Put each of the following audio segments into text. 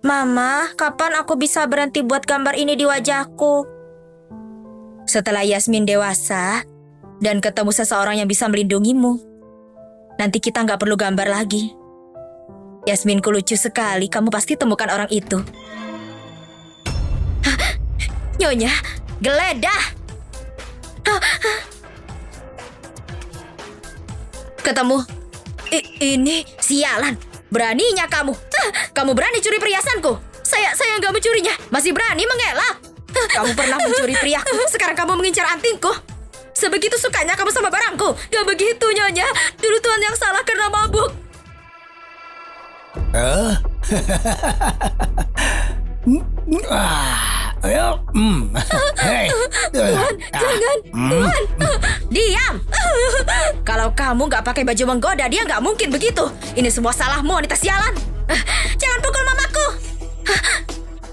Mama, kapan aku bisa berhenti buat gambar ini di wajahku? Setelah Yasmin dewasa dan ketemu seseorang yang bisa melindungimu, nanti kita nggak perlu gambar lagi. Yasminku lucu sekali, kamu pasti temukan orang itu. Hah? Nyonya, geledah! Hah? Ketemu. Ini sialan. Beraninya kamu. Kamu berani curi perhiasanku. Saya nggak mencurinya. Masih berani mengelak. Kamu pernah mencuri periahku. Sekarang kamu mengincar antingku. Sebegitu sukanya kamu sama barangku. Gak begitu, Nyonya. Dulu Tuan yang salah karena mabuk. Hey. Tuan, jangan. Tuan, diam. Kalau kamu nggak pakai baju menggoda, dia nggak mungkin begitu. Ini semua salahmu, wanita sialan. Jangan pukul mamaku.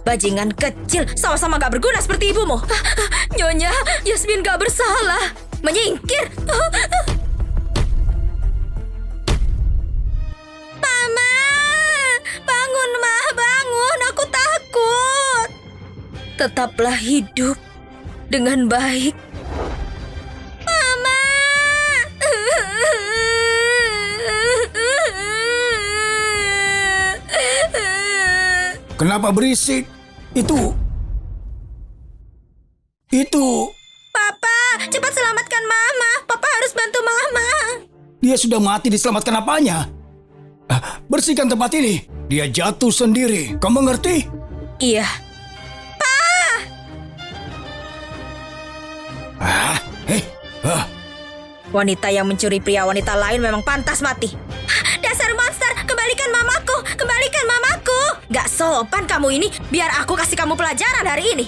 Bajingan kecil, sama-sama nggak berguna seperti ibumu. Nyonya, Yasmin nggak bersalah. Menyingkir. Mama, bangun, Ma, bangun. Aku takut. Tetaplah hidup dengan baik. Mama. Kenapa berisik? Itu. Papa, cepat selamatkan Mama. Papa harus bantu Mama. Dia sudah mati, diselamatkan apanya? Bersihkan tempat ini. Dia jatuh sendiri. Kamu mengerti? Iya. Wanita yang mencuri pria wanita lain memang pantas mati. Dasar monster, kembalikan mamaku, kembalikan mamaku. Gak sopan kamu ini, biar aku kasih kamu pelajaran hari ini.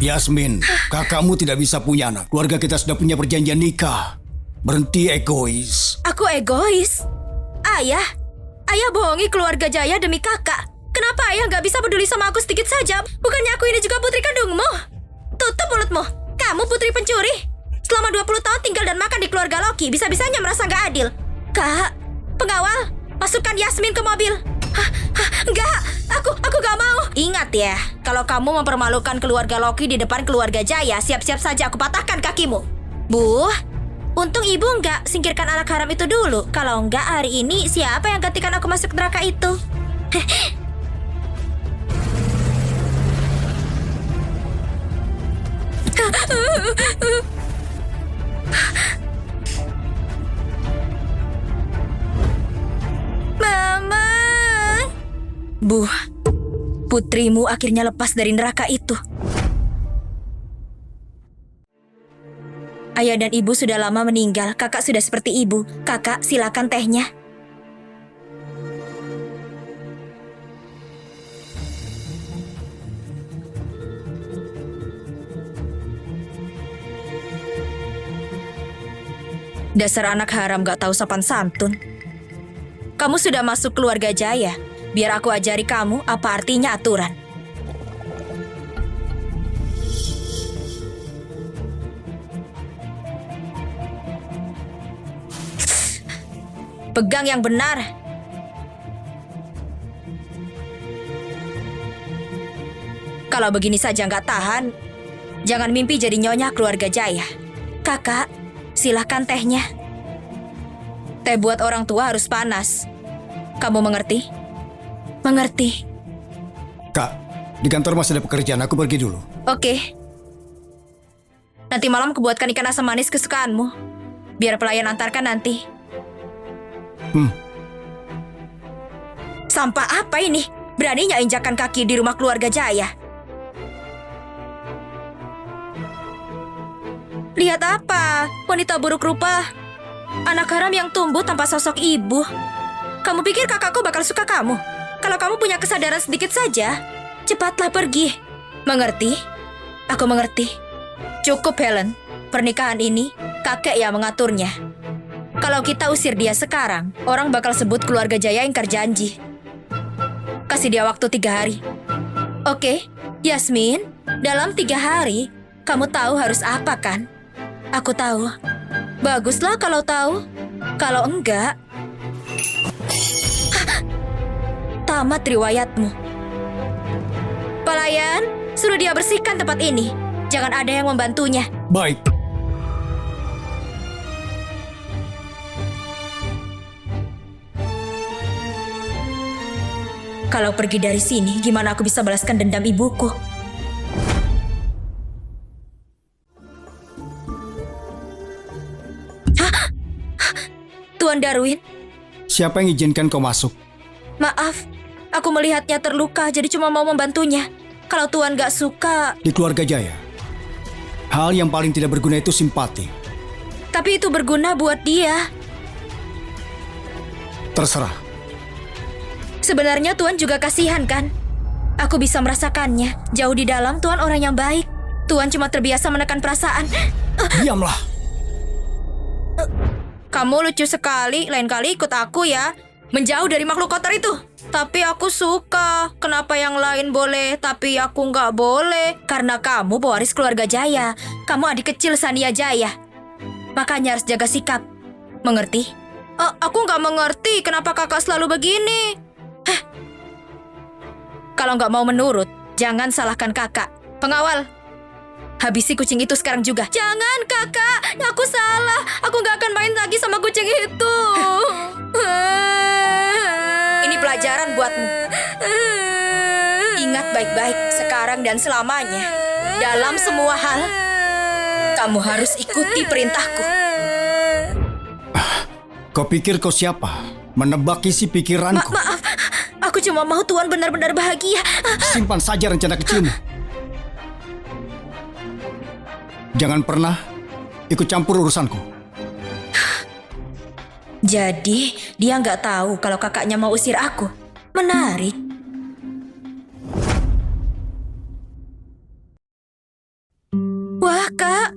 Yasmin, kakakmu tidak bisa punya anak. Keluarga kita sudah punya perjanjian nikah. Berhenti egois. Aku egois? Ayah bohongi keluarga Jaya demi kakak. Kenapa ayah gak bisa peduli sama aku sedikit saja? Bukannya aku ini juga putri kandungmu? Tutup mulutmu. Kamu putri pencuri. Selama 20 tahun tinggal dan makan di keluarga Loki. Bisa-bisanya merasa gak adil. Kak, pengawal, masukkan Yasmin ke mobil. Enggak, aku gak mau. Ingat ya, kalau kamu mempermalukan keluarga Loki di depan keluarga Jaya, siap-siap saja aku patahkan kakimu. Bu, untung ibu nggak singkirkan anak haram itu dulu. Kalau nggak hari ini, siapa yang gantikan aku masuk neraka itu? Mama. Bu, putrimu akhirnya lepas dari neraka itu. Ayah dan ibu sudah lama meninggal. Kakak sudah seperti ibu. Kakak, silakan tehnya. Dasar anak haram gak tahu sopan santun. Kamu sudah masuk keluarga Jaya. Biar aku ajari kamu apa artinya aturan. Pegang yang benar. Kalau begini saja nggak tahan, jangan mimpi jadi nyonya keluarga Jaya. Kakak, silahkan tehnya. Teh buat orang tua harus panas. Kamu mengerti? Mengerti. Kak, di kantor masih ada pekerjaan. Aku pergi dulu. Oke. Nanti malam kubuatkan ikan asam manis kesukaanmu. Biar pelayan antarkan nanti. Sampah apa ini? Beraninya injakan kaki di rumah keluarga Jaya. Lihat apa? Wanita buruk rupa. Anak haram yang tumbuh tanpa sosok ibu. Kamu pikir kakakku bakal suka kamu? Kalau kamu punya kesadaran sedikit saja, cepatlah pergi. Mengerti? Aku mengerti. Cukup, Helen. Pernikahan ini, kakek yang mengaturnya. Kalau kita usir dia sekarang, orang bakal sebut keluarga Jaya ingkar janji. Kasih dia waktu 3 hari. Oke, Yasmin, dalam 3 hari, kamu tahu harus apa kan? Aku tahu. Baguslah kalau tahu. Kalau enggak... tamat riwayatmu. Pelayan, suruh dia bersihkan tempat ini. Jangan ada yang membantunya. Baik. Kalau pergi dari sini, gimana aku bisa balaskan dendam ibuku? Hah? Tuan Darwin, Siapa yang izinkan kau masuk? maaf. Aku melihatnya terluka, jadi cuma mau membantunya. Kalau Tuan gak suka, Di keluarga Jaya, hal yang paling tidak berguna itu simpati. tapi itu berguna buat dia. Terserah. Sebenarnya Tuan juga kasihan kan? Aku bisa merasakannya. Jauh di dalam, Tuan orang yang baik. Tuan cuma terbiasa menekan perasaan. Diamlah. Kamu lucu sekali, lain kali ikut aku ya. Menjauh dari makhluk kotor itu. Tapi aku suka. Kenapa yang lain boleh, tapi aku nggak boleh? Karena kamu pewaris keluarga Jaya. Kamu adik kecil Sania Jaya. Makanya harus jaga sikap. Mengerti? Aku nggak mengerti kenapa kakak selalu begini. Kalau nggak mau menurut, jangan salahkan kakak. Pengawal, habisi kucing itu sekarang juga. Jangan kakak, aku salah. Aku nggak akan main lagi sama kucing itu. Ini pelajaran buatmu. Ingat baik-baik sekarang dan selamanya. Dalam semua hal, kamu harus ikuti perintahku. Kau pikir kau siapa? Menebak isi pikiranku. Maaf, aku cuma mau Tuan benar-benar bahagia. Simpan saja rencana kecilmu. Jangan pernah ikut campur urusanku. Jadi, dia nggak tahu kalau kakaknya mau usir aku. Menarik. Wah, Kak.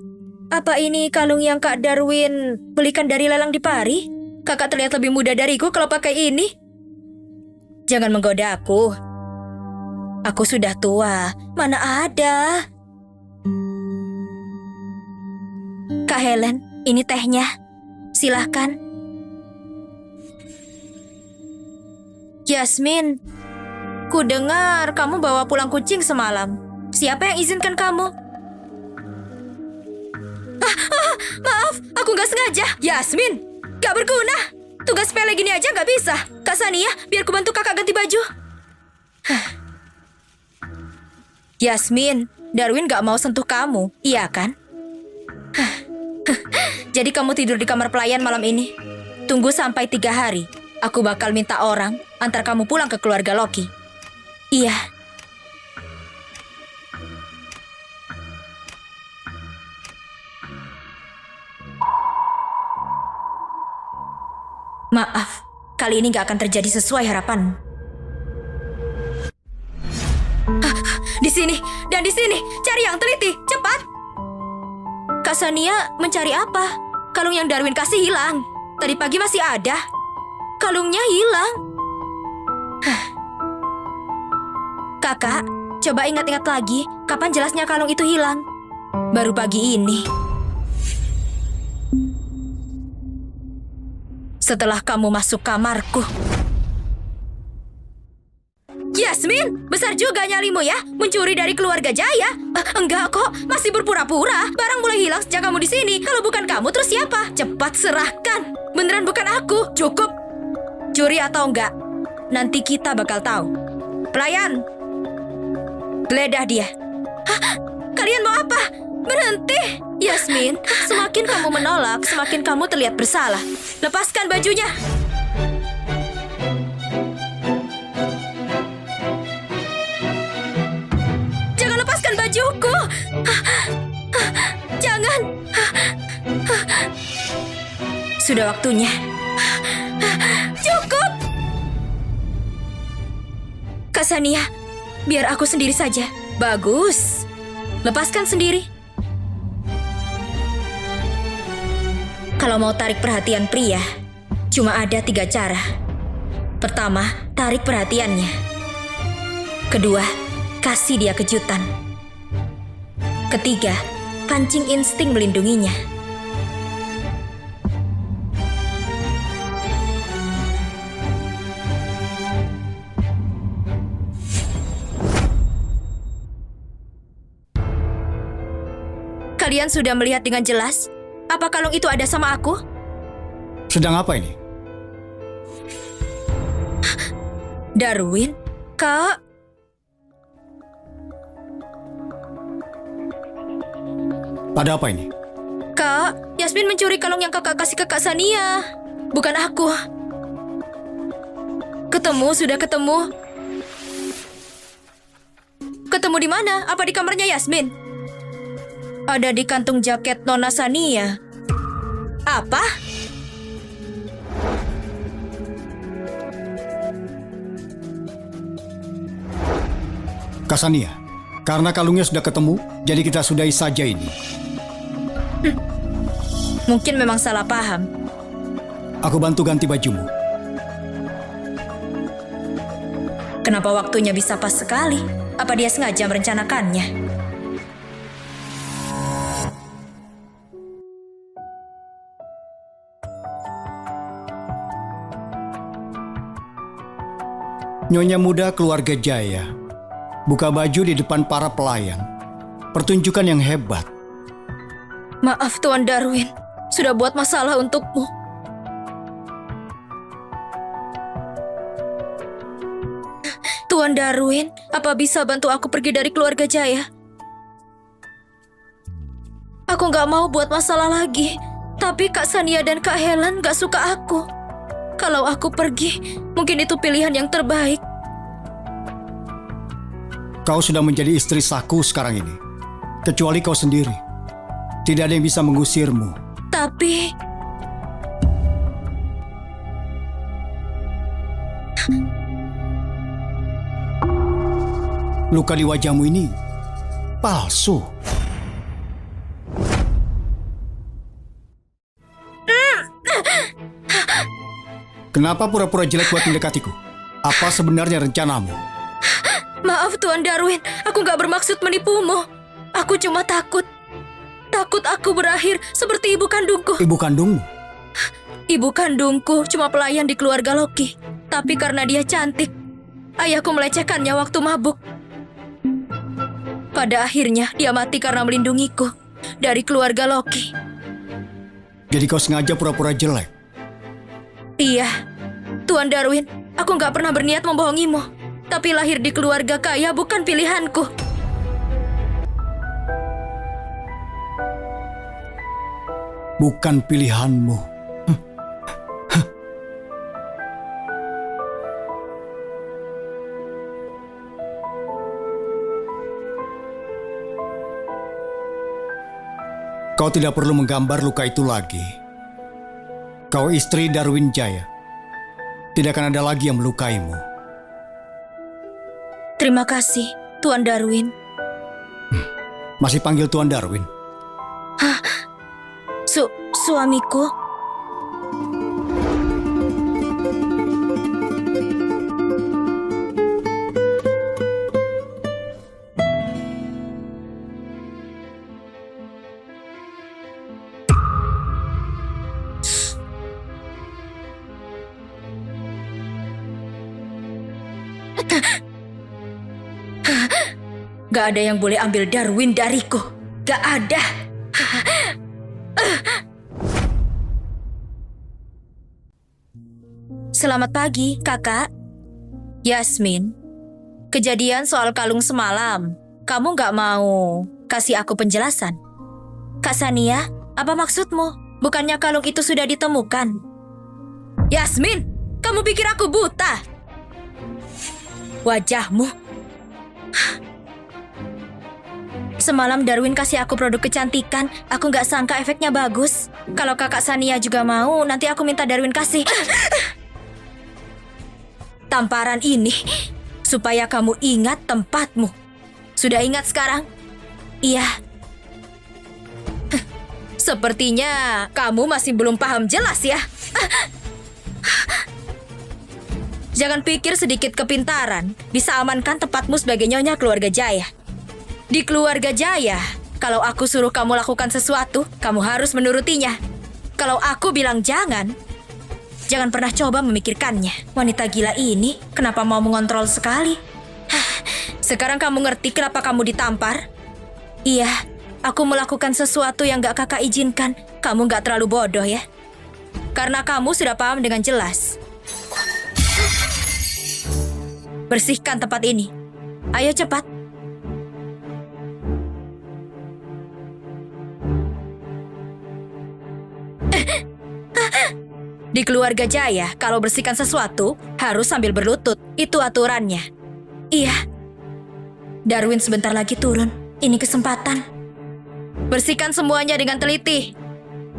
Apa ini kalung yang Kak Darwin belikan dari lelang di Pari? Kakak terlihat lebih muda dariku kalau pakai ini. Jangan menggoda aku. Aku sudah tua. Mana ada. Kak Helen, ini tehnya. Silahkan. Yasmin, ku dengar kamu bawa pulang kucing semalam. Siapa yang izinkan kamu? Maaf, aku nggak sengaja. Yasmin, gak berguna. Tugas sepele gini aja nggak bisa. Kak Sania, biar ku bantu kakak ganti baju. Yasmin, Darwin gak mau sentuh kamu, iya kan? Jadi kamu tidur di kamar pelayan malam ini. Tunggu sampai 3 hari. Aku bakal minta orang antar kamu pulang ke keluarga Loki. Iya. Maaf, kali ini gak akan terjadi sesuai harapanmu. Di sini dan di sini, cari yang teliti, cepat. Kak Sania mencari apa? Kalung yang Darwin kasih hilang. Tadi pagi masih ada. Kalungnya hilang. Kakak, coba ingat-ingat lagi, kapan jelasnya kalung itu hilang? Baru pagi ini. Setelah kamu masuk kamarku. Yasmin, besar juga nyalimu ya, mencuri dari keluarga Jaya. Enggak kok, masih berpura-pura. Barang mulai hilang sejak kamu di sini. Kalau bukan kamu, terus siapa? Cepat serahkan. Beneran bukan aku. Cukup. Curi atau enggak, nanti kita bakal tahu. Pelayan, geledah dia. Hah? Kalian mau apa? Berhenti. Yasmin, semakin kamu menolak, semakin kamu terlihat bersalah. Lepaskan bajunya. Jangan lepaskan bajuku. Jangan. Sudah waktunya. Cukup. Kak Sania, biar aku sendiri saja. Bagus. Lepaskan sendiri. Kalau mau tarik perhatian pria, cuma ada 3 cara. Pertama, tarik perhatiannya. Kedua, kasih dia kejutan. Ketiga, pancing insting melindunginya. Kalian sudah melihat dengan jelas? Apa kalung itu ada sama aku? Sedang apa ini? Darwin, Kak. Ada apa ini? Kak, Yasmin mencuri kalung yang kakak kasih ke Kak Sania. Bukan aku. Ketemu, sudah ketemu. Ketemu di mana? Apa di kamarnya Yasmin? Ada di kantung jaket Nona Sania. Apa? Kasania, karena kalungnya sudah ketemu, jadi kita sudahi saja ini. Mungkin memang salah paham. Aku bantu ganti bajumu. Kenapa waktunya bisa pas sekali? Apa dia sengaja merencanakannya? Nyonya muda keluarga Jaya buka baju di depan para pelayan. Pertunjukan yang hebat. Maaf Tuan Darwin, sudah buat masalah untukmu. Tuan Darwin, apa bisa bantu aku pergi dari keluarga Jaya? Aku nggak mau buat masalah lagi, tapi Kak Sania dan Kak Helen nggak suka aku. Kalau aku pergi, mungkin itu pilihan yang terbaik. Kau sudah menjadi istri sahku sekarang ini. Kecuali kau sendiri. Tidak ada yang bisa mengusirmu. Tapi... luka di wajahmu ini palsu. Kenapa pura-pura jelek buat mendekatiku? Apa sebenarnya rencanamu? Maaf Tuan Darwin, aku nggak bermaksud menipumu. Aku cuma takut. Takut aku berakhir seperti ibu kandungku. Ibu kandungmu? Ibu kandungku cuma pelayan di keluarga Loki. Tapi karena dia cantik, ayahku melecehkannya waktu mabuk. Pada akhirnya dia mati karena melindungiku dari keluarga Loki. Jadi kau sengaja pura-pura jelek? Iya, Tuan Darwin, aku nggak pernah berniat membohongimu. Tapi lahir di keluarga kaya bukan pilihanku. Bukan pilihanmu. Kau tidak perlu menggambar luka itu lagi. Kau istri Darwin Jaya. Tidak akan ada lagi yang melukaimu. Terima kasih, Tuan Darwin. Masih panggil Tuan Darwin? Hah? Suamiku? Gak ada yang boleh ambil Darwin dariku. Gak ada. Selamat pagi, kakak. Yasmin, kejadian soal kalung semalam. Kamu gak mau kasih aku penjelasan? Kak Sania, apa maksudmu? Bukannya kalung itu sudah ditemukan? Yasmin, kamu pikir aku buta? Wajahmu. Semalam Darwin kasih aku produk kecantikan. Aku gak sangka efeknya bagus. Kalau kakak Sania juga mau, nanti aku minta Darwin kasih. Tamparan ini supaya kamu ingat tempatmu. Sudah ingat sekarang? Iya. Sepertinya kamu masih belum paham jelas ya. Jangan pikir sedikit kepintaran bisa amankan tempatmu sebagai nyonya keluarga Jaya. Di keluarga Jaya, kalau aku suruh kamu lakukan sesuatu, kamu harus menurutinya. Kalau aku bilang jangan pernah coba memikirkannya. Wanita gila ini kenapa mau mengontrol sekali? Sekarang kamu ngerti kenapa kamu ditampar? Iya, aku melakukan sesuatu yang gak kakak izinkan, kamu gak terlalu bodoh ya. Karena kamu sudah paham dengan jelas. Bersihkan tempat ini. Ayo cepat. Di keluarga Jaya, kalau bersihkan sesuatu, harus sambil berlutut. Itu aturannya. Iya. Darwin sebentar lagi turun. Ini kesempatan. Bersihkan semuanya dengan teliti.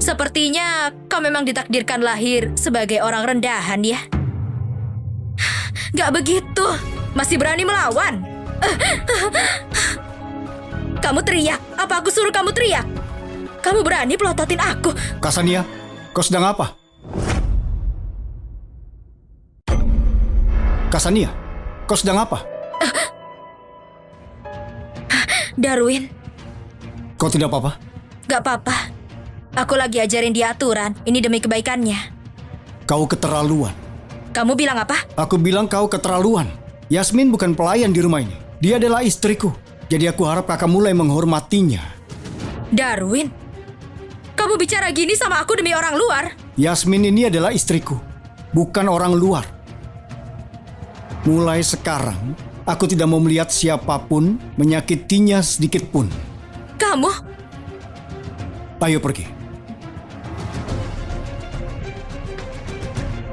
Sepertinya kau memang ditakdirkan lahir sebagai orang rendahan ya. Gak begitu. Masih berani melawan. Kamu teriak. Apa aku suruh kamu teriak? Kamu berani pelototin aku. Ksania, kau sedang apa? Ksania, kau sedang apa? Darwin. Kau tidak apa-apa? Gak apa-apa. Aku lagi ajarin dia aturan. Ini demi kebaikannya. Kau keterlaluan. Kamu bilang apa? Aku bilang kau keterlaluan. Yasmin bukan pelayan di rumah ini. Dia adalah istriku. Jadi aku harap kakak mulai menghormatinya. Darwin, kamu bicara gini sama aku demi orang luar? Yasmin ini adalah istriku, bukan orang luar. Mulai sekarang, aku tidak mau melihat siapapun menyakitinya sedikit pun. Kamu? Ayo pergi.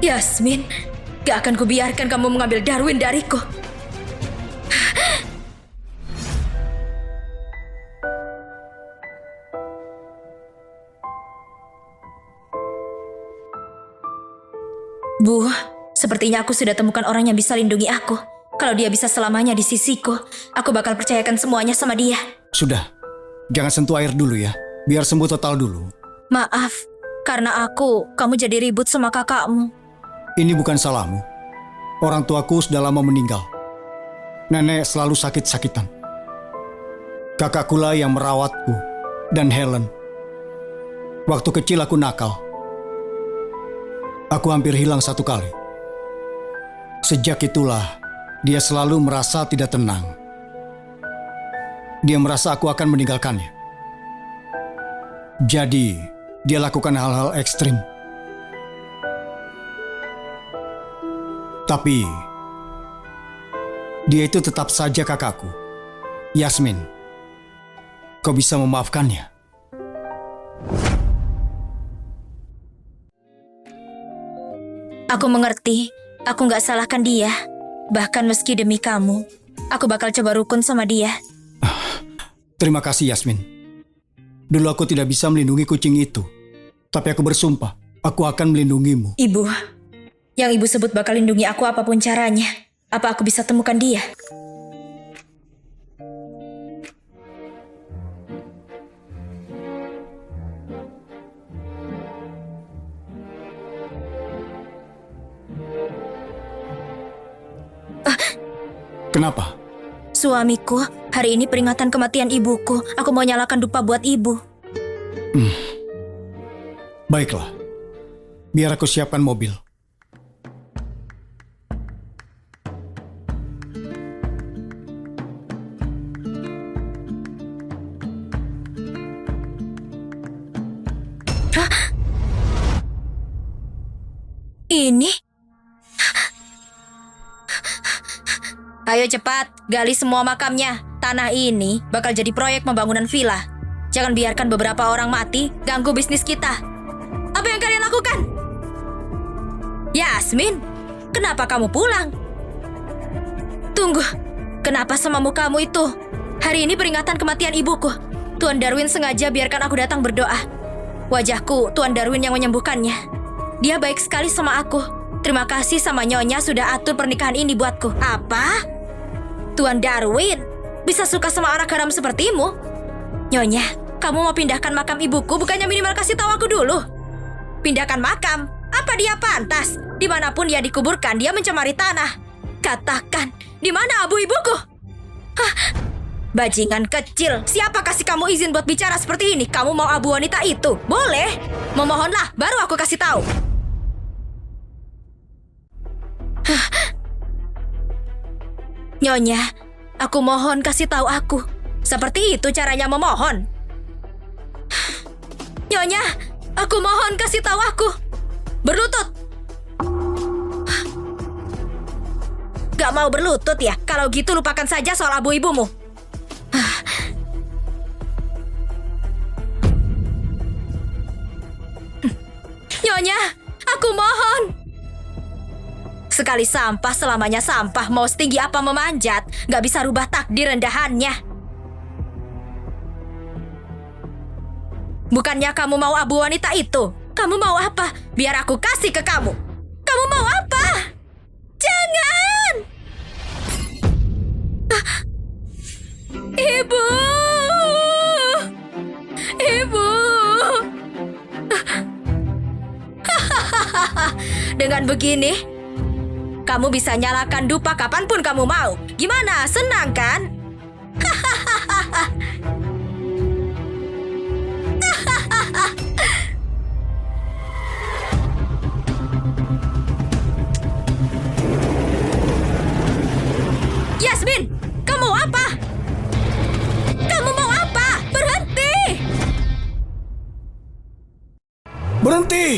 Yasmin, gak akan kubiarkan kamu mengambil Darwin dariku. Bu, sepertinya aku sudah temukan orang yang bisa lindungi aku. Kalau dia bisa selamanya di sisiku, aku bakal percayakan semuanya sama dia. Sudah, jangan sentuh air dulu ya. Biar sembuh total dulu. Maaf, karena kamu jadi ribut sama kakakmu. Ini bukan salahmu. Orang tuaku sudah lama meninggal. Nenek selalu sakit-sakitan. Kakakkulah yang merawatku dan Helen. Waktu kecil aku nakal. Aku hampir hilang 1 kali. Sejak itulah, dia selalu merasa tidak tenang. Dia merasa aku akan meninggalkannya. Jadi, dia lakukan hal-hal ekstrim. Tapi, dia itu tetap saja kakakku. Yasmin, kau bisa memaafkannya? Aku mengerti, aku gak salahkan dia. Bahkan meski demi kamu, aku bakal coba rukun sama dia. Terima kasih Yasmin. Dulu aku tidak bisa melindungi kucing itu. Tapi aku bersumpah, aku akan melindungimu. Ibu, yang ibu sebut bakal lindungi aku apapun caranya. Apa aku bisa temukan dia? Kenapa? Suamiku, hari ini peringatan kematian ibuku. Aku mau nyalakan dupa buat ibu. Baiklah. Biar aku siapkan mobil. Hah? Ini? Ayo cepat, gali semua makamnya. Tanah ini bakal jadi proyek pembangunan villa. Jangan biarkan beberapa orang mati ganggu bisnis kita. Apa yang kalian lakukan? Yasmin, kenapa kamu pulang? Tunggu, kenapa sama mukamu itu? Hari ini peringatan kematian ibuku. Tuan Darwin sengaja biarkan aku datang berdoa. Wajahku, Tuan Darwin yang menyembuhkannya. Dia baik sekali sama aku. Terima kasih sama Nyonya sudah atur pernikahan ini buatku. Apa? Tuan Darwin bisa suka sama anak haram sepertimu? Nyonya, kamu mau pindahkan makam ibuku bukannya minimal kasih tahu aku dulu? Pindahkan makam? Apa dia pantas? Dimanapun dia dikuburkan, dia mencemari tanah. Katakan, di mana abu ibuku? Hah? Bajingan kecil, siapa kasih kamu izin buat bicara seperti ini? Kamu mau abu wanita itu? Boleh. Memohonlah, baru aku kasih tahu. Nyonya, aku mohon kasih tahu aku. Seperti itu caranya memohon. Nyonya, aku mohon kasih tahu aku. Berlutut. Gak mau berlutut ya? Kalau gitu lupakan saja soal abu ibumu. Nyonya, aku mohon. Sekali sampah, selamanya sampah. Mau setinggi apa memanjat, gak bisa rubah takdir rendahannya. Bukannya kamu mau abu wanita itu? Kamu mau apa? Biar aku kasih ke kamu. Kamu mau apa? Jangan! Ibu! Ibu! Dengan begini, kamu bisa nyalakan dupa kapanpun kamu mau. Gimana? Senang kan? Yasmin, kamu mau apa? Kamu mau apa? Berhenti! Berhenti!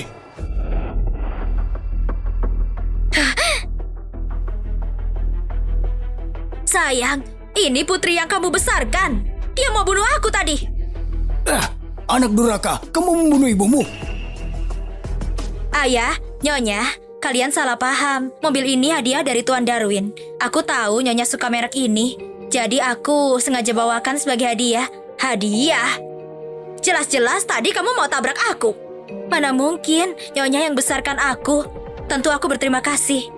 Sayang, ini putri yang kamu besarkan. Dia mau bunuh aku tadi. Anak durhaka, kamu membunuh ibumu. Ayah, Nyonya, kalian salah paham. Mobil ini hadiah dari Tuan Darwin. Aku tahu Nyonya suka merek ini, jadi aku sengaja bawakan sebagai hadiah. Hadiah? Jelas-jelas tadi kamu mau tabrak aku. Mana mungkin Nyonya yang besarkan aku. Tentu aku berterima kasih.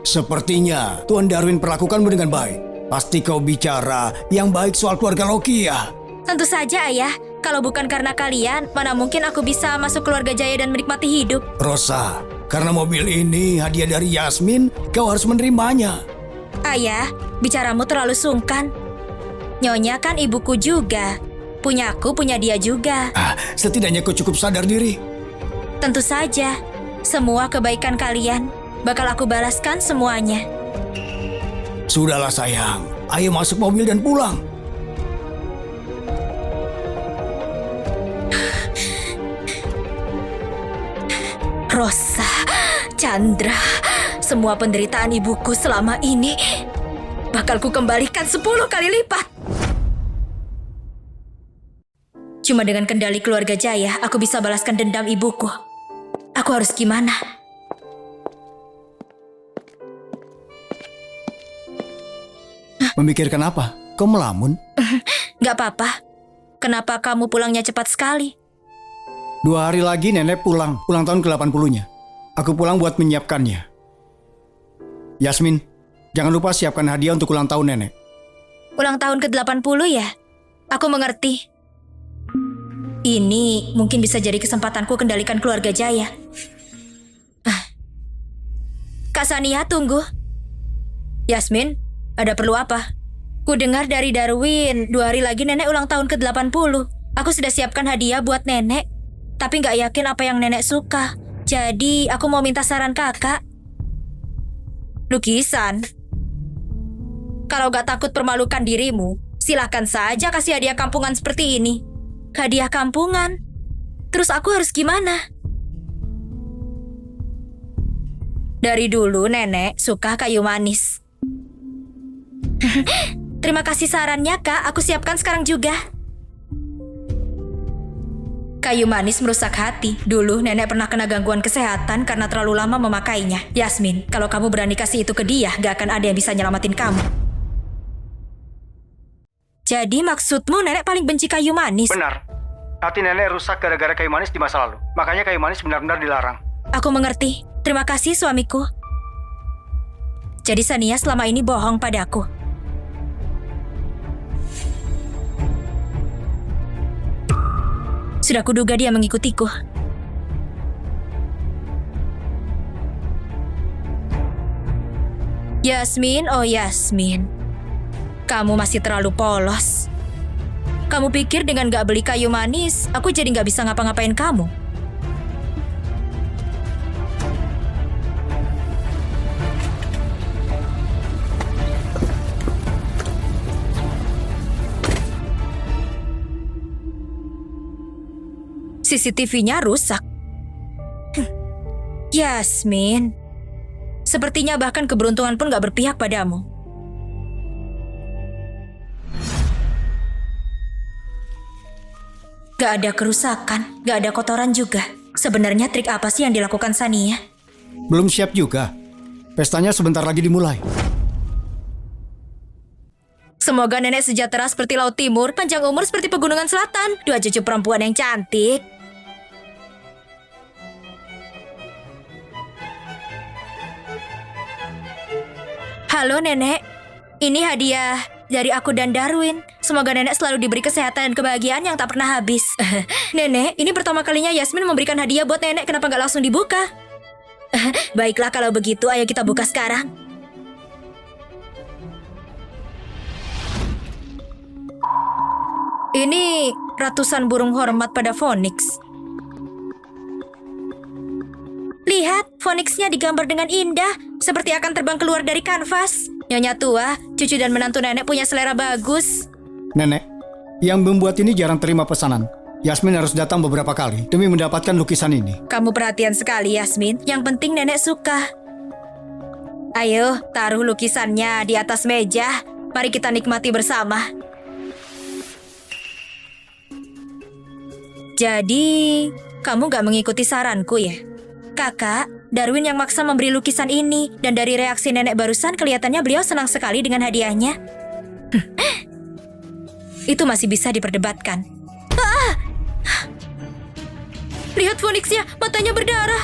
Sepertinya Tuan Darwin perlakukanmu dengan baik. Pasti kau bicara yang baik soal keluarga Loki ya? Tentu saja, Ayah. Kalau bukan karena kalian, mana mungkin aku bisa masuk keluarga Jaya dan menikmati hidup. Rosa, karena mobil ini hadiah dari Yasmin, kau harus menerimanya. Ayah, bicaramu terlalu sungkan. Nyonya kan ibuku juga. Punya aku, punya dia juga. Setidaknya kau cukup sadar diri. Tentu saja, semua kebaikan kalian bakal aku balaskan semuanya. Sudahlah sayang, ayo masuk mobil dan pulang. Rosa, Chandra, semua penderitaan ibuku selama ini bakal ku kembalikan 10 kali lipat. Cuma dengan kendali keluarga Jaya, aku bisa balaskan dendam ibuku. Aku harus gimana? Memikirkan apa? Kau melamun? Gak apa-apa. Kenapa kamu pulangnya cepat sekali? 2 hari lagi nenek pulang tahun ke-80-nya. Aku pulang buat menyiapkannya. Yasmin, jangan lupa siapkan hadiah untuk ulang tahun nenek. Ulang tahun ke-80 ya? Aku mengerti. Ini mungkin bisa jadi kesempatanku kendalikan keluarga Jaya. Kak Sania, tunggu. Yasmin, ada perlu apa? Ku dengar dari Darwin, 2 hari lagi nenek ulang tahun ke-80. Aku sudah siapkan hadiah buat nenek, tapi gak yakin apa yang nenek suka. Jadi aku mau minta saran kakak. Lukisan? Kalau gak takut permalukan dirimu, silahkan saja kasih hadiah kampungan seperti ini. Hadiah kampungan? Terus aku harus gimana? Dari dulu nenek suka kayu manis. Terima kasih sarannya, Kak. Aku siapkan sekarang juga. Kayu manis merusak hati. Dulu nenek pernah kena gangguan kesehatan karena terlalu lama memakainya. Yasmin, kalau kamu berani kasih itu ke dia, gak akan ada yang bisa nyelamatin kamu. Jadi maksudmu nenek paling benci kayu manis? Benar. Hati nenek rusak gara-gara kayu manis di masa lalu. Makanya kayu manis benar-benar dilarang. Aku mengerti. Terima kasih suamiku. Jadi Sania selama ini bohong padaku. Sudah kuduga dia mengikutiku. Yasmin, oh Yasmin. Kamu masih terlalu polos. Kamu pikir dengan gak beli kayu manis, aku jadi gak bisa ngapa-ngapain kamu? CCTV-nya rusak. Yasmin, sepertinya bahkan keberuntungan pun gak berpihak padamu. Gak ada kerusakan, gak ada kotoran juga. Sebenarnya trik apa sih yang dilakukan Sania? Belum siap juga. Pestanya sebentar lagi dimulai. Semoga nenek sejahtera seperti Laut Timur, panjang umur seperti Pegunungan Selatan. 2 cucu perempuan yang cantik. Halo nenek, ini hadiah dari aku dan Darwin. Semoga nenek selalu diberi kesehatan dan kebahagiaan yang tak pernah habis. Nenek, ini pertama kalinya Yasmin memberikan hadiah buat nenek. Kenapa nggak langsung dibuka? Baiklah kalau begitu, ayo kita buka sekarang. Ini ratusan burung hormat pada Phoenix. Lihat, Phoenix-nya digambar dengan indah, seperti akan terbang keluar dari kanvas. Nyonya tua, cucu dan menantu nenek punya selera bagus. Nenek, yang membuat ini jarang terima pesanan. Yasmin harus datang beberapa kali demi mendapatkan lukisan ini. Kamu perhatian sekali, Yasmin. Yang penting nenek suka. Ayo, taruh lukisannya di atas meja. Mari kita nikmati bersama. Jadi, kamu gak mengikuti saranku ya? Kakak, Darwin yang maksa memberi lukisan ini. Dan dari reaksi nenek barusan kelihatannya beliau senang sekali dengan hadiahnya. Itu masih bisa diperdebatkan. Lihat Phoenix-nya, matanya berdarah.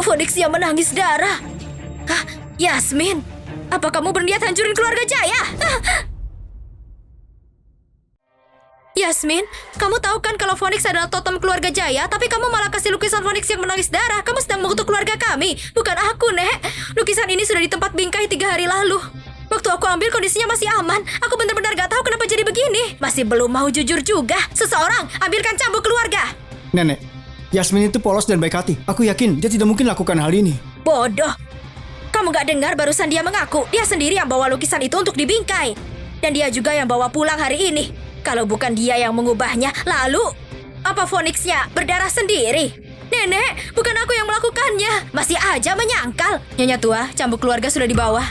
Phoenix-nya menangis darah. Yasmin, apa kamu berniat hancurin keluarga Jaya? Yasmin, kamu tahu kan kalau Phoenix adalah totem keluarga Jaya, tapi kamu malah kasih lukisan Phoenix yang menangis darah. Kamu sedang mengutuk keluarga kami, bukan aku, Nek. Lukisan ini sudah di tempat bingkai 3 hari lalu. Waktu aku ambil kondisinya masih aman. Aku benar-benar gak tahu kenapa jadi begini. Masih belum mau jujur juga. Seseorang, ambilkan cambuk keluarga. Nenek, Yasmin itu polos dan baik hati. Aku yakin dia tidak mungkin lakukan hal ini. Bodoh. Kamu gak dengar barusan dia mengaku. Dia sendiri yang bawa lukisan itu untuk dibingkai. Dan dia juga yang bawa pulang hari ini. Kalau bukan dia yang mengubahnya, lalu apa Phoenix-nya berdarah sendiri? Nenek, bukan aku yang melakukannya. Masih aja menyangkal. Nyonya tua, cambuk keluarga sudah dibawa.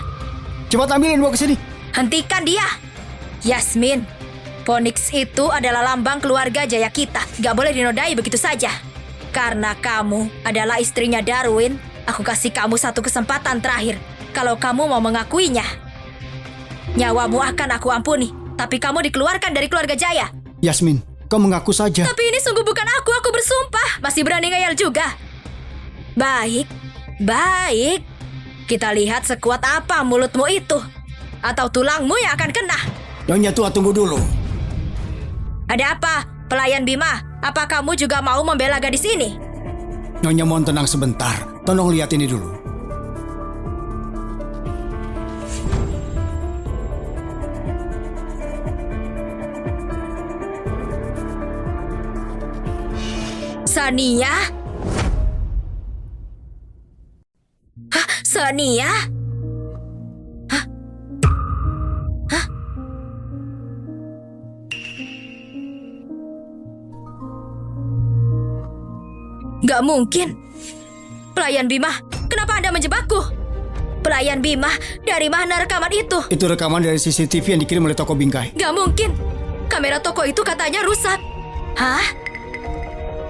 Cepat ambilin, bawa ke sini. Hentikan dia. Yasmin, Phoenix itu adalah lambang keluarga Jaya kita. Gak boleh dinodai begitu saja. Karena kamu adalah istrinya Darwin, aku kasih kamu 1 kesempatan terakhir. Kalau kamu mau mengakuinya, nyawamu akan aku ampuni. Tapi kamu dikeluarkan dari keluarga Jaya. Yasmin, kau mengaku saja. Tapi ini sungguh bukan aku bersumpah. Masih berani ngeyel juga. Baik, baik. Kita lihat sekuat apa mulutmu itu. Atau tulangmu yang akan kena. Nyonya tua, tunggu dulu. Ada apa, pelayan Bima? Apa kamu juga mau membela gadis ini? Nyonya mohon tenang sebentar. Tolong lihat ini dulu. Sania? Hah? Sania? Hah? Hah? Gak mungkin. Pelayan Bima, kenapa Anda menjebakku? Pelayan Bima, dari mana rekaman itu? Itu rekaman dari CCTV yang dikirim oleh toko bingkai. Gak mungkin. Kamera toko itu katanya rusak. Hah?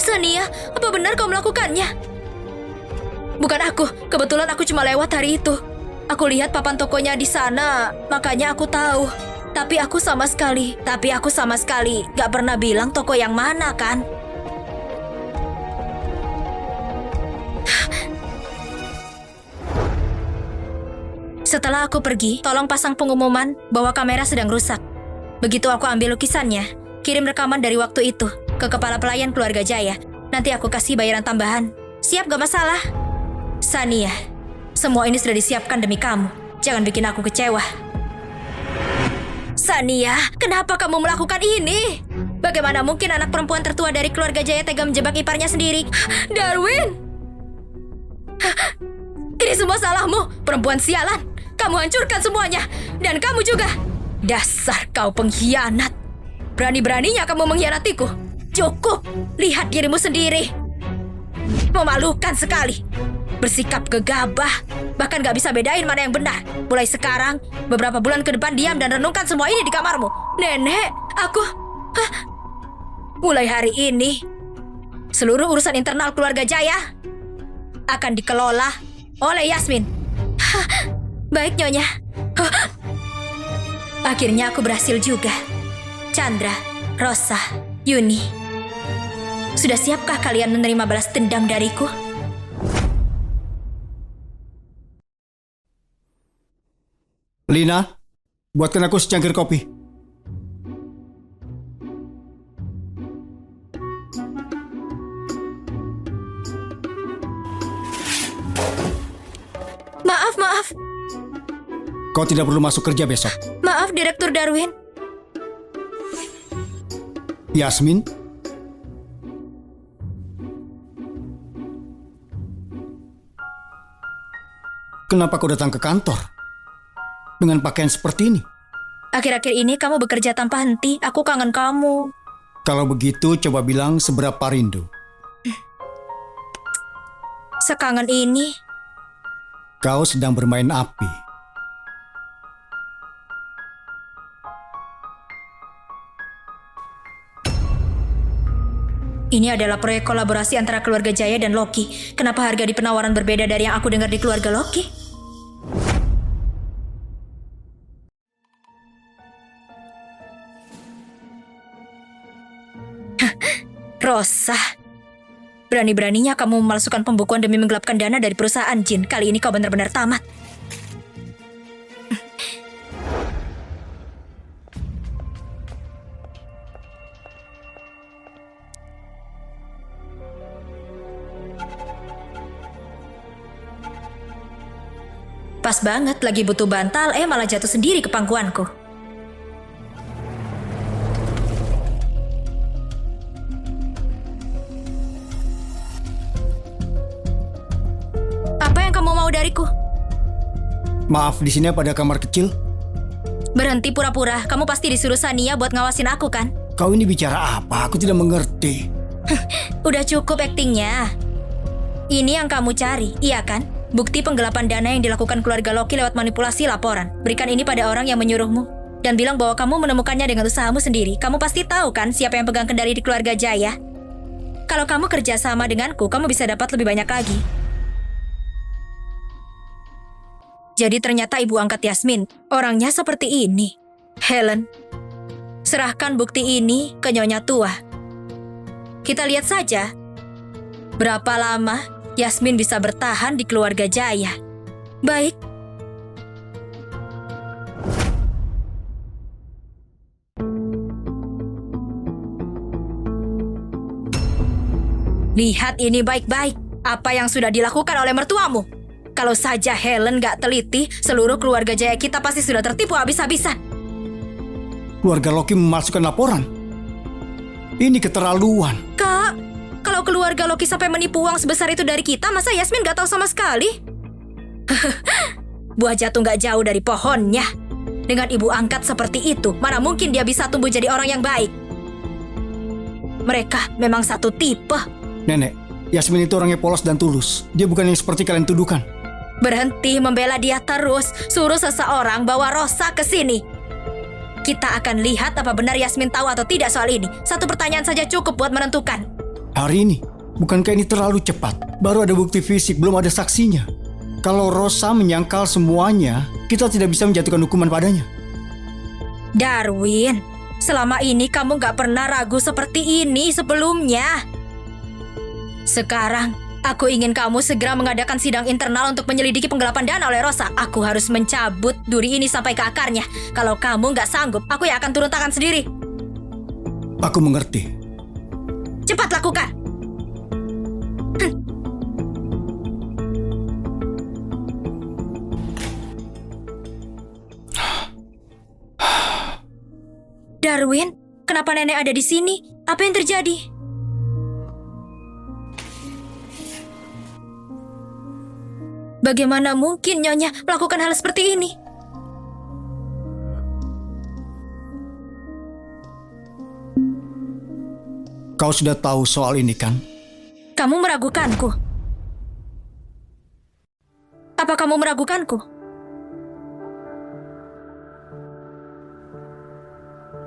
Sania, apa benar kau melakukannya? Bukan aku, kebetulan aku cuma lewat hari itu. Aku lihat papan tokonya di sana, makanya aku tahu. Tapi aku sama sekali gak pernah bilang toko yang mana kan? Setelah aku pergi, tolong pasang pengumuman bahwa kamera sedang rusak. Begitu aku ambil lukisannya, kirim rekaman dari waktu itu ke kepala pelayan keluarga Jaya. Nanti aku kasih bayaran tambahan. Siap gak masalah? Sania, semua ini sudah disiapkan demi kamu. Jangan bikin aku kecewa. Sania, kenapa kamu melakukan ini? Bagaimana mungkin anak perempuan tertua dari keluarga Jaya tega menjebak iparnya sendiri? Darwin! Ini semua salahmu, perempuan sialan. Kamu hancurkan semuanya. Dan kamu juga. Dasar kau pengkhianat. Berani-beraninya kamu mengkhianatiku. Cukup. Lihat dirimu sendiri. Memalukan sekali. Bersikap gegabah. Bahkan gak bisa bedain mana yang benar. Mulai sekarang, beberapa bulan ke depan diam dan renungkan semua ini di kamarmu. Nenek, aku... Mulai hari ini, seluruh urusan internal keluarga Jaya akan dikelola oleh Yasmin. Baik, Nyonya. Akhirnya aku berhasil juga. Chandra, Rosa, Yuni. Sudah siapkah kalian menerima balas dendam dariku? Lina, buatkan aku secangkir kopi. Maaf. Kau tidak perlu masuk kerja besok. Maaf, Direktur Darwin. Yasmin? Kenapa kau datang ke kantor dengan pakaian seperti ini? Akhir-akhir ini kamu bekerja tanpa henti. Aku kangen kamu. Kalau begitu, coba bilang seberapa rindu. Sekangen ini. Kau sedang bermain api. Ini adalah proyek kolaborasi antara keluarga Jaya dan Loki. Kenapa harga di penawaran berbeda dari yang aku dengar di keluarga Loki? Rosa, berani-beraninya kamu memalsukan pembukuan demi menggelapkan dana dari perusahaan Jin. Kali ini kau benar-benar tamat. Pas banget, lagi butuh bantal, malah jatuh sendiri ke pangkuanku. Apa yang kamu mau dariku? Maaf, di sini apa ada kamar kecil? Berhenti pura-pura, kamu pasti disuruh Sania buat ngawasin aku kan? Kau ini bicara apa? Aku tidak mengerti. Udah cukup aktingnya. Ini yang kamu cari, iya kan? Bukti penggelapan dana yang dilakukan keluarga Loki lewat manipulasi laporan. Berikan ini pada orang yang menyuruhmu. Dan bilang bahwa kamu menemukannya dengan usahamu sendiri. Kamu pasti tahu kan siapa yang pegang kendali di keluarga Jaya? Kalau kamu kerja sama denganku, kamu bisa dapat lebih banyak lagi. Jadi ternyata ibu angkat Yasmin, orangnya seperti ini. Helen, serahkan bukti ini ke Nyonya Tua. Kita lihat saja berapa lama Yasmin bisa bertahan di keluarga Jaya. Baik. Lihat ini baik-baik. Apa yang sudah dilakukan oleh mertuamu. Kalau saja Helen gak teliti, seluruh keluarga Jaya kita pasti sudah tertipu habis-habisan. Keluarga Loki memalsukan laporan. Ini keterlaluan. Kak, kalau keluarga Loki sampai menipu uang sebesar itu dari kita, masa Yasmin gak tahu sama sekali? Buah jatuh gak jauh dari pohonnya. Dengan ibu angkat seperti itu, mana mungkin dia bisa tumbuh jadi orang yang baik? Mereka memang satu tipe. Nenek, Yasmin itu orangnya polos dan tulus. Dia bukan yang seperti kalian tuduhkan. Berhenti membela dia terus. Suruh seseorang bawa Rosa ke sini. Kita akan lihat apa benar Yasmin tahu atau tidak soal ini. Satu pertanyaan saja cukup buat menentukan. Hari ini, bukankah ini terlalu cepat? Baru ada bukti fisik, belum ada saksinya. Kalau Rosa menyangkal semuanya, kita tidak bisa menjatuhkan hukuman padanya. Darwin, selama ini kamu gak pernah ragu seperti ini sebelumnya. Sekarang, aku ingin kamu segera mengadakan sidang internal untuk menyelidiki penggelapan dana oleh Rosa. Aku harus mencabut duri ini sampai ke akarnya. Kalau kamu gak sanggup, aku yang akan turun tangan sendiri. Aku mengerti. Cepat lakukan. Darwin, kenapa nenek ada di sini? Apa yang terjadi? Bagaimana mungkin Nyonya melakukan hal seperti ini? Kau sudah tahu soal ini kan? Kamu meragukanku. Apa kamu meragukanku?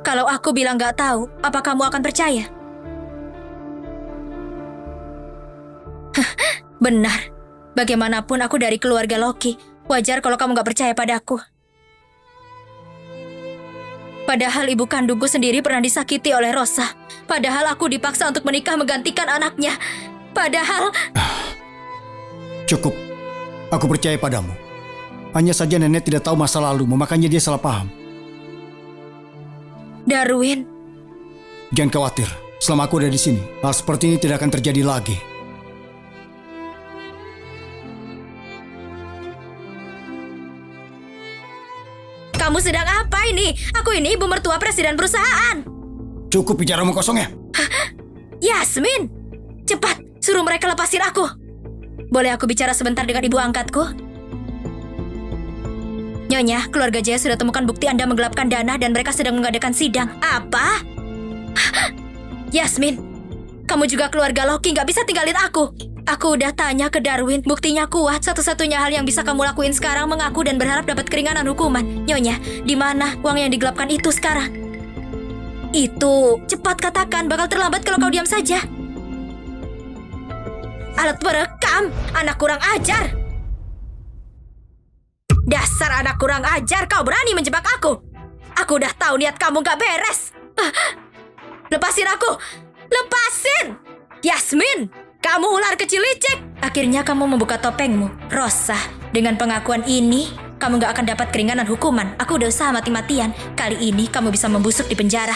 Kalau aku bilang gak tahu, apa kamu akan percaya? Benar. Bagaimanapun aku dari keluarga Loki. Wajar kalau kamu gak percaya padaku. Padahal ibu kandungku sendiri pernah disakiti oleh Rosa. Padahal aku dipaksa untuk menikah menggantikan anaknya. Padahal... Cukup. Aku percaya padamu. Hanya saja nenek tidak tahu masa lalu, makanya dia salah paham. Darwin, Jangan khawatir. Selama aku ada di sini, hal seperti ini tidak akan terjadi lagi. kamu sedang apa ini? Aku ini ibu mertua presiden perusahaan. Cukup bicara omong kosong ya? Yasmin, cepat suruh mereka lepasin aku. Boleh aku bicara sebentar dengan ibu angkatku? Nyonya, keluarga Jaya sudah temukan bukti Anda menggelapkan dana dan mereka sedang mengadakan sidang. Apa? Yasmin, kamu juga keluarga Loki, nggak bisa tinggalin aku. Aku udah tanya ke Darwin, buktinya kuat. Satu-satunya hal yang bisa kamu lakuin sekarang mengaku dan berharap dapat keringanan hukuman. Nyonya, di mana uang yang digelapkan itu sekarang? Itu, cepat katakan, bakal terlambat kalau kau diam saja. Alat perekam, anak kurang ajar. Dasar anak kurang ajar, kau berani menjebak aku. Aku udah tahu niat kamu gak beres. Lepasin aku, lepasin. Yasmin, kamu ular kecil licik. Akhirnya kamu membuka topengmu, Rosa. Dengan pengakuan ini, kamu gak akan dapat keringanan hukuman. Aku udah usaha mati-matian. Kali ini kamu bisa membusuk di penjara.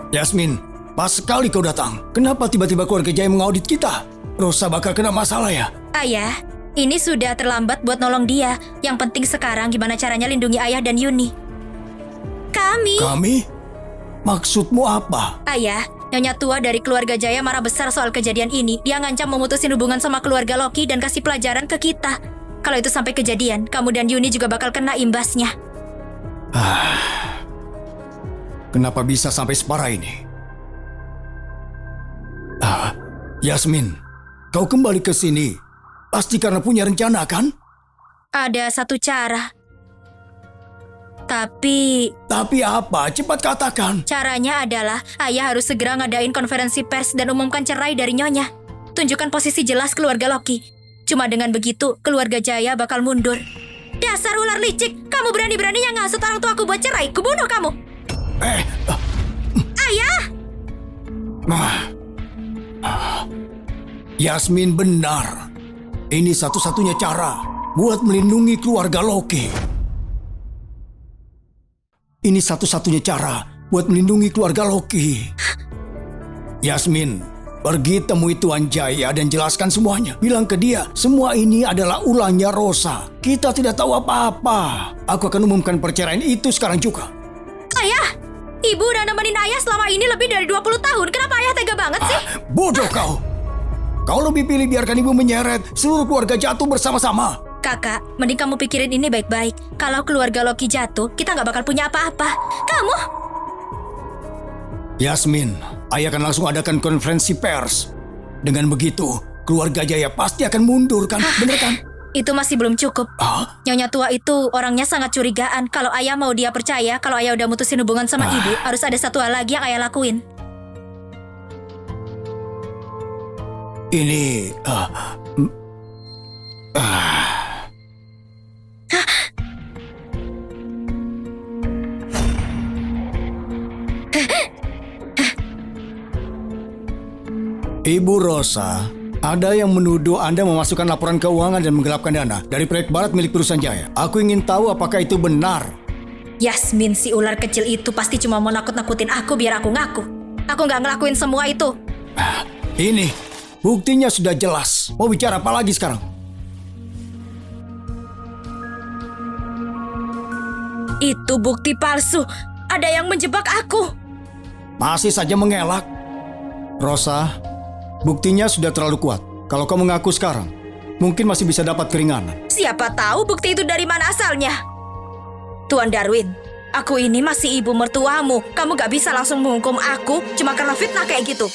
Yasmin, pas sekali kau datang. Kenapa tiba-tiba keluarga Jaya mengaudit kita? Rosa bakal kena masalah ya? Ayah, ini sudah terlambat buat nolong dia. Yang penting sekarang gimana caranya lindungi ayah dan Yuni. Kami? Maksudmu apa? Ayah, nyonya tua dari keluarga Jaya marah besar soal kejadian ini. Dia ngancam memutusin hubungan sama keluarga Loki dan kasih pelajaran ke kita. Kalau itu sampai kejadian, kamu dan Yuni juga bakal kena imbasnya. Kenapa bisa sampai separah ini? Yasmin, kau kembali ke sini. Pasti karena punya rencana, kan? Ada satu cara. Tapi apa? Cepat katakan. caranya adalah ayah harus segera ngadain konferensi pers dan umumkan cerai dari nyonya. Tunjukkan posisi jelas keluarga Loki. Cuma dengan begitu, keluarga Jaya bakal mundur. Dasar ular licik, kamu berani-beraninya ngasut orang tuaku buat cerai. Kubunuh kamu. Ayah! Yasmin benar. Ini satu-satunya cara buat melindungi keluarga Loki. Ini satu-satunya cara buat melindungi keluarga Loki. Yasmin, pergi temui Tuan Jaya dan jelaskan semuanya. Bilang ke dia, semua ini adalah ulahnya Rosa. Kita tidak tahu apa-apa. Aku akan umumkan perceraian itu sekarang juga. Ayah! Ibu udah nemenin ayah selama ini lebih dari 20 tahun. Kenapa ayah tega banget sih? Bodoh kau. Kau lebih pilih biarkan ibu menyeret seluruh keluarga jatuh bersama-sama. Kakak, mending kamu pikirin ini baik-baik. Kalau keluarga Loki jatuh, kita nggak bakal punya apa-apa. Kamu... Yasmin, ayah akan langsung adakan konferensi pers. Dengan begitu, keluarga Jaya pasti akan mundur, kan? Bener kan? Itu masih belum cukup. Nyonya tua itu orangnya sangat curigaan. Kalau ayah mau dia percaya, kalau ayah udah mutusin hubungan sama ibu, harus ada satu hal lagi yang ayah lakuin. Ini... Ibu Rosa, ada yang menuduh Anda memasukkan laporan keuangan dan menggelapkan dana dari proyek barat milik perusahaan Jaya. Aku ingin tahu apakah itu benar. Yasmin, si ular kecil itu pasti cuma mau nakut-nakutin aku biar aku ngaku. Aku nggak ngelakuin semua itu. Ini, buktinya sudah jelas. Mau bicara apa lagi sekarang? Itu bukti palsu. Ada yang menjebak aku. Masih saja mengelak. Rosa, buktinya sudah terlalu kuat. Kalau kau mengaku sekarang, mungkin masih bisa dapat keringanan. Siapa tahu bukti itu dari mana asalnya? Tuan Darwin, aku ini masih ibu mertuamu. Kamu gak bisa langsung menghukum aku cuma karena fitnah kayak gitu.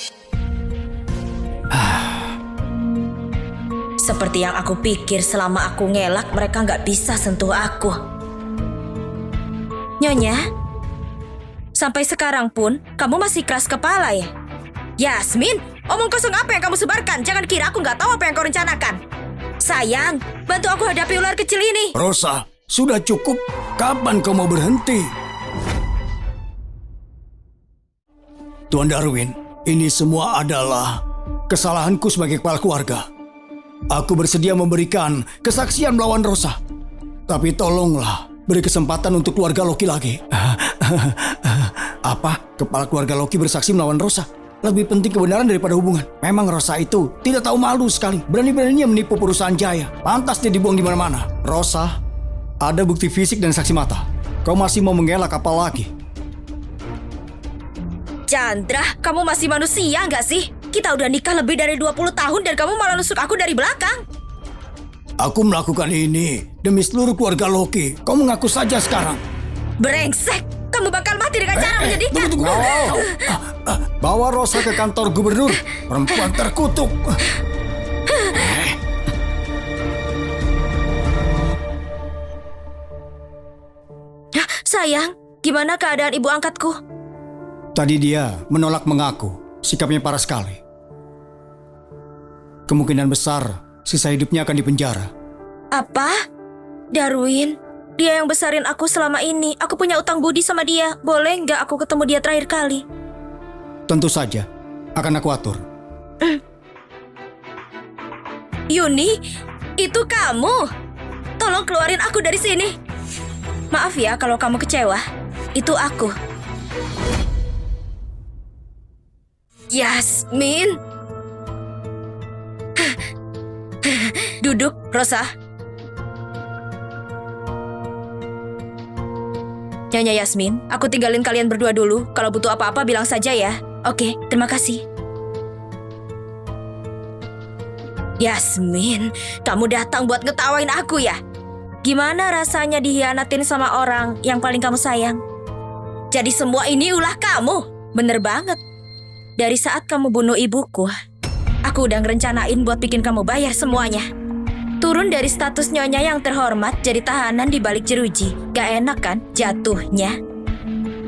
Seperti yang aku pikir, selama aku ngelak, mereka gak bisa sentuh aku. Nyonya, sampai sekarang pun kamu masih keras kepala ya? Yasmin, omong kosong apa yang kamu sebarkan? Jangan kira aku gak tahu apa yang kau rencanakan. Sayang, bantu aku hadapi ular kecil ini. Rosa, sudah cukup. Kapan kau mau berhenti? Tuan Darwin, ini semua adalah kesalahanku sebagai kepala keluarga. Aku bersedia memberikan kesaksian melawan Rosa. Tapi tolonglah, beri kesempatan untuk keluarga Loki lagi. Apa? Kepala keluarga Loki bersaksi melawan Rosa? Lebih penting kebenaran daripada hubungan. Memang Rosa itu tidak tahu malu sekali. Berani-beraninya menipu perusahaan Jaya. Pantas dia dibuang di mana-mana. Rosa, ada bukti fisik dan saksi mata. Kau masih mau mengelak apa lagi? Chandra, kamu masih manusia nggak sih? Kita udah nikah lebih dari 20 tahun dan kamu malah nusuk aku dari belakang. Aku melakukan ini demi seluruh keluarga Loki. Kau mengaku saja sekarang. Brengsek, kamu bakal mati dengan cara menyedihkan. Tunggu. Bawa Rosa ke kantor gubernur. Perempuan terkutuk. Sayang, gimana keadaan ibu angkatku? Tadi dia menolak mengaku. Sikapnya parah sekali. Kemungkinan besar sisa hidupnya akan dipenjara. Apa? Darwin, dia yang besarin aku selama ini. Aku punya utang budi sama dia. Boleh nggak aku ketemu dia terakhir kali? Tentu saja, akan aku atur. Yuni, itu kamu? Tolong keluarin aku dari sini. Maaf ya kalau kamu kecewa. Itu aku. Yasmin. Duduk, Rosa. Nyonya Yasmin, aku tinggalin kalian berdua dulu. Kalau butuh apa-apa bilang saja ya. Oke, terima kasih. Yasmin, kamu datang buat ngetawain aku ya? Gimana rasanya dihianatin sama orang yang paling kamu sayang? Jadi semua ini ulah kamu? Bener banget. Dari saat kamu bunuh ibuku, aku udah ngerencanain buat bikin kamu bayar semuanya. Turun dari status nyonya yang terhormat jadi tahanan di balik jeruji. Gak enak kan jatuhnya?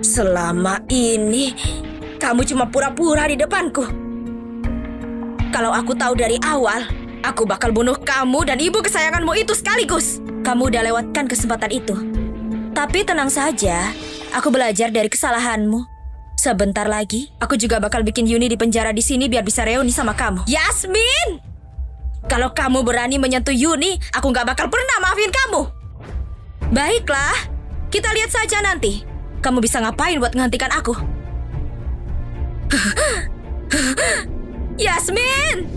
Selama ini kamu cuma pura-pura di depanku. Kalau aku tahu dari awal, aku bakal bunuh kamu dan ibu kesayanganmu itu sekaligus. Kamu udah lewatkan kesempatan itu. Tapi tenang saja, aku belajar dari kesalahanmu. Sebentar lagi, aku juga bakal bikin Yuni di penjara di sini biar bisa reuni sama kamu. Yasmin! Kalau kamu berani menyentuh Yuni, aku gak bakal pernah maafin kamu. Baiklah, kita lihat saja nanti. Kamu bisa ngapain buat menghentikan aku? Yasmin!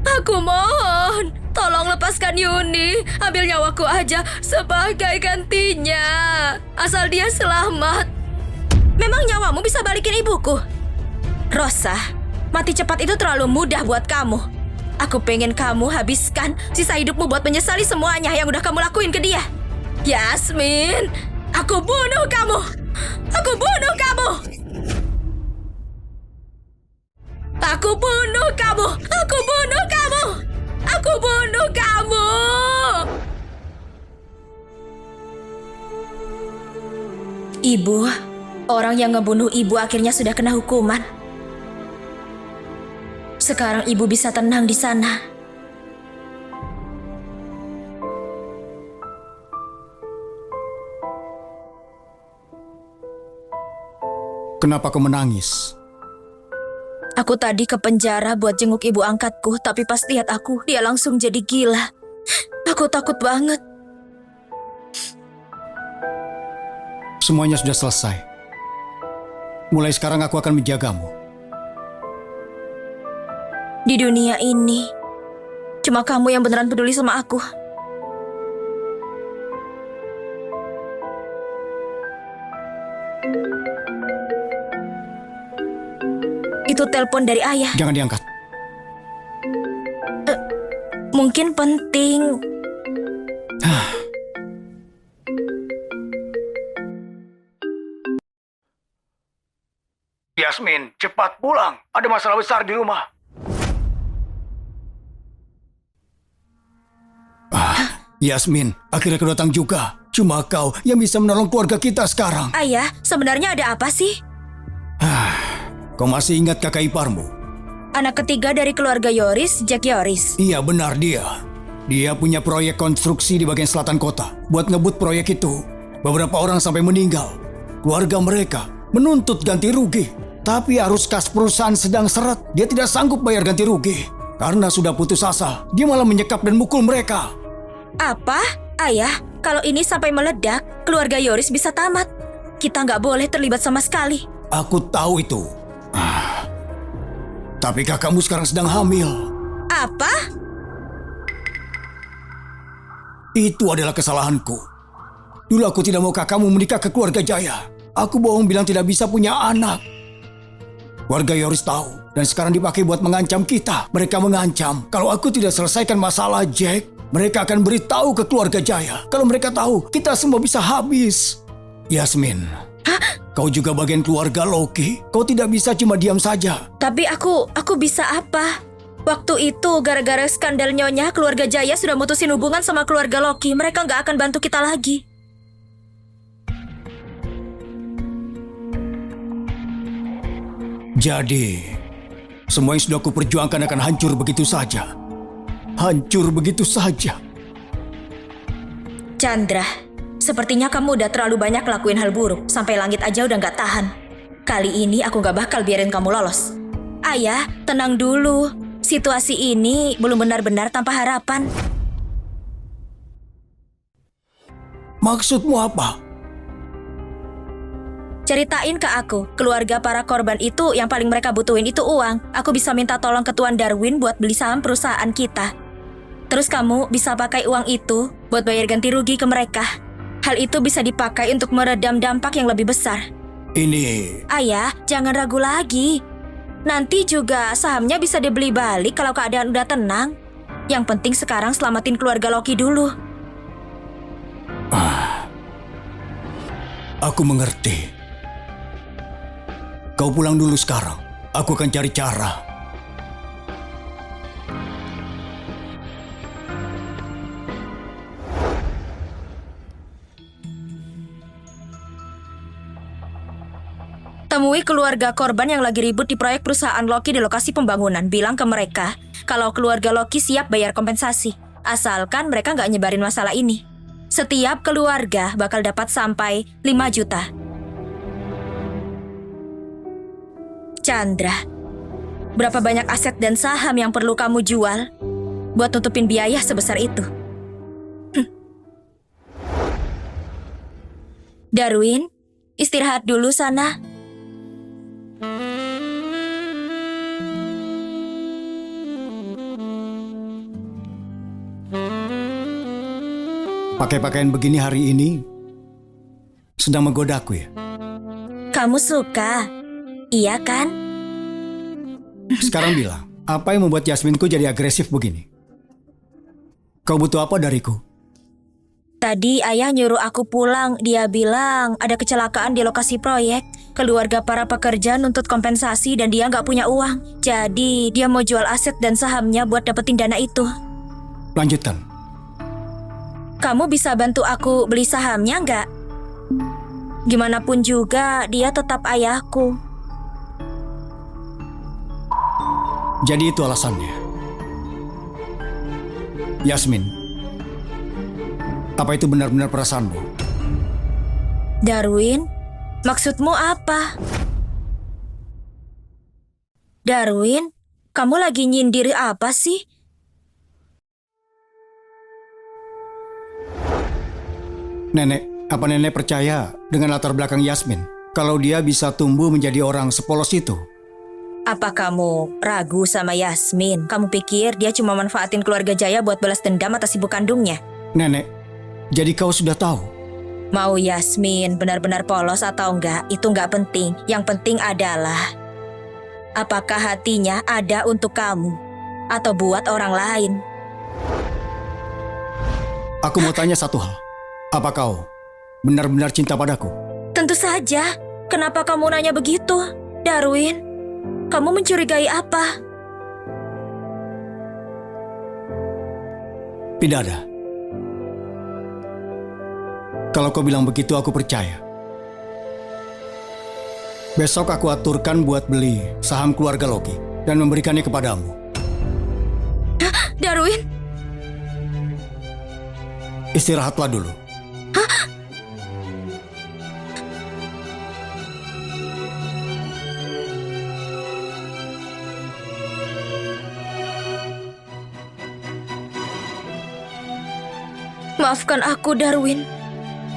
Aku mohon, tolong lepaskan Yuni. Ambil nyawaku aja sebagai gantinya. Asal dia selamat. Memang nyawamu bisa balikin ibuku? Rosa, mati cepat itu terlalu mudah buat kamu. Aku pengen kamu habiskan sisa hidupmu buat menyesali semuanya yang udah kamu lakuin ke dia. Yasmin, aku bunuh kamu. Aku bunuh kamu. Aku bunuh kamu. Aku bunuh kamu. Aku bunuh kamu. Ibu, orang yang ngebunuh ibu akhirnya sudah kena hukuman. Sekarang ibu bisa tenang di sana. Kenapa kau menangis? Aku tadi ke penjara buat jenguk ibu angkatku, tapi pas lihat aku, dia langsung jadi gila. Aku takut banget. Semuanya sudah selesai. Mulai sekarang aku akan menjagamu. Di dunia ini, cuma kamu yang beneran peduli sama aku. Itu telepon dari ayah. Jangan diangkat. Mungkin penting. Yasmin, cepat pulang. Ada masalah besar di rumah. Yasmin, akhirnya kau datang juga. Cuma kau yang bisa menolong keluarga kita sekarang. Ayah, sebenarnya ada apa sih? Kau masih ingat kakak iparmu? Anak ketiga dari keluarga Yoris, Jack Yoris. Iya, benar dia. Dia punya proyek konstruksi di bagian selatan kota. Buat ngebut proyek itu, beberapa orang sampai meninggal. Keluarga mereka menuntut ganti rugi. Tapi arus kas perusahaan sedang seret. Dia tidak sanggup bayar ganti rugi. Karena sudah putus asa, dia malah menyekap dan mukul mereka. Apa? Ayah, kalau ini sampai meledak, keluarga Yoris bisa tamat. Kita nggak boleh terlibat sama sekali. Aku tahu itu. Tapi kakakmu sekarang sedang hamil. Apa? Itu adalah kesalahanku. Dulu aku tidak mau kakakmu menikah ke keluarga Jaya. Aku bohong bilang tidak bisa punya anak. Warga Yoris tahu dan sekarang dipakai buat mengancam kita. Mereka mengancam kalau aku tidak selesaikan masalah Jack, mereka akan beritahu ke keluarga Jaya. Kalau mereka tahu, kita semua bisa habis. Yasmin, kau juga bagian keluarga Loki. Kau tidak bisa cuma diam saja. Tapi aku bisa apa? Waktu itu gara-gara skandal Nyonya, keluarga Jaya sudah mutusin hubungan sama keluarga Loki. Mereka nggak akan bantu kita lagi. Jadi, semua yang sudah kuperjuangkan akan hancur begitu saja. Hancur begitu saja. Chandra, sepertinya kamu udah terlalu banyak lakuin hal buruk. Sampai langit aja udah nggak tahan. Kali ini aku nggak bakal biarin kamu lolos. Ayah, tenang dulu. Situasi ini belum benar-benar tanpa harapan. Maksudmu apa? Ceritain ke aku, keluarga para korban itu yang paling mereka butuhin itu uang. Aku bisa minta tolong ke Tuan Darwin buat beli saham perusahaan kita. Terus kamu bisa pakai uang itu buat bayar ganti rugi ke mereka. Hal itu bisa dipakai untuk meredam dampak yang lebih besar. Ini... Ayah, jangan ragu lagi. Nanti juga sahamnya bisa dibeli balik kalau keadaan udah tenang. Yang penting sekarang selamatin keluarga Loki dulu. Aku mengerti. Kau pulang dulu sekarang. Aku akan cari cara. Temui keluarga korban yang lagi ribut di proyek perusahaan Loki di lokasi pembangunan. Bilang ke mereka kalau keluarga Loki siap bayar kompensasi. Asalkan mereka nggak nyebarin masalah ini. Setiap keluarga bakal dapat sampai 5 juta. Chandra, berapa banyak aset dan saham yang perlu kamu jual buat tutupin biaya sebesar itu? Darwin, istirahat dulu sana. Pakai pakaian begini hari ini sedang menggodaku ya? Kamu suka? Iya kan? Sekarang bilang, apa yang membuat Yasminku jadi agresif begini? Kau butuh apa dariku? Tadi ayah nyuruh aku pulang. Dia bilang ada kecelakaan di lokasi proyek. Keluarga para pekerja nuntut kompensasi dan dia nggak punya uang. Jadi dia mau jual aset dan sahamnya buat dapetin dana itu. Lanjutkan. Kamu bisa bantu aku beli sahamnya nggak? Gimana pun juga dia tetap ayahku. Jadi itu alasannya. Yasmin, apa itu benar-benar perasaanmu? Darwin, maksudmu apa? Darwin, kamu lagi nyindir apa sih? Nenek, apa nenek percaya dengan latar belakang Yasmin? Kalau dia bisa tumbuh menjadi orang sepolos itu? Apa kamu ragu sama Yasmin? Kamu pikir dia cuma manfaatin keluarga Jaya buat balas dendam atas ibu kandungnya? Nenek, jadi kau sudah tahu? Mau Yasmin benar-benar polos atau enggak, itu enggak penting. Yang penting adalah apakah hatinya ada untuk kamu atau buat orang lain. Aku mau tanya satu hal. Apa kau benar-benar cinta padaku? Tentu saja. Kenapa kamu nanya begitu, Darwin? Kamu mencurigai apa? Tidak ada. Kalau kau bilang begitu, aku percaya. Besok aku aturkan buat beli saham keluarga Loki dan memberikannya kepadamu. Darwin? Istirahatlah dulu. Maafkan aku, Darwin.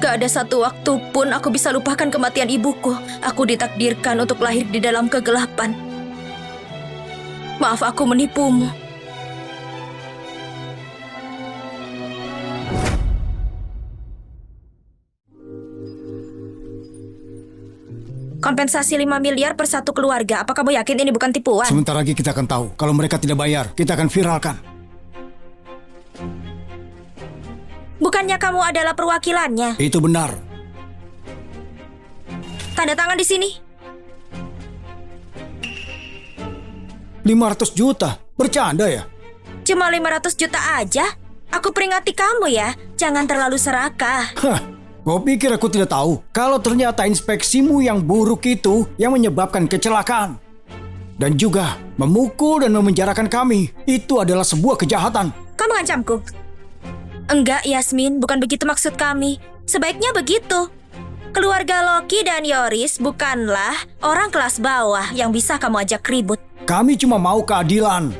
Gak ada satu waktu pun aku bisa lupakan kematian ibuku. Aku ditakdirkan untuk lahir di dalam kegelapan. Maaf aku menipumu. Kompensasi 5 miliar per satu keluarga. Apa kamu yakin ini bukan tipuan? Sebentar lagi kita akan tahu. Kalau mereka tidak bayar, kita akan viralkan. Bukannya kamu adalah perwakilannya? Itu benar. Tanda tangan di sini. 500 juta? Bercanda ya? Cuma 500 juta aja? Aku peringati kamu ya, jangan terlalu serakah. Hah, kau pikir aku tidak tahu? Kalau ternyata inspeksimu yang buruk itu yang menyebabkan kecelakaan. Dan juga memukul dan memenjarakan kami. Itu adalah sebuah kejahatan. Kamu ngancamku? Enggak, Yasmin, bukan begitu maksud kami. Sebaiknya begitu. Keluarga Loki dan Yoris bukanlah orang kelas bawah yang bisa kamu ajak ribut. Kami cuma mau keadilan.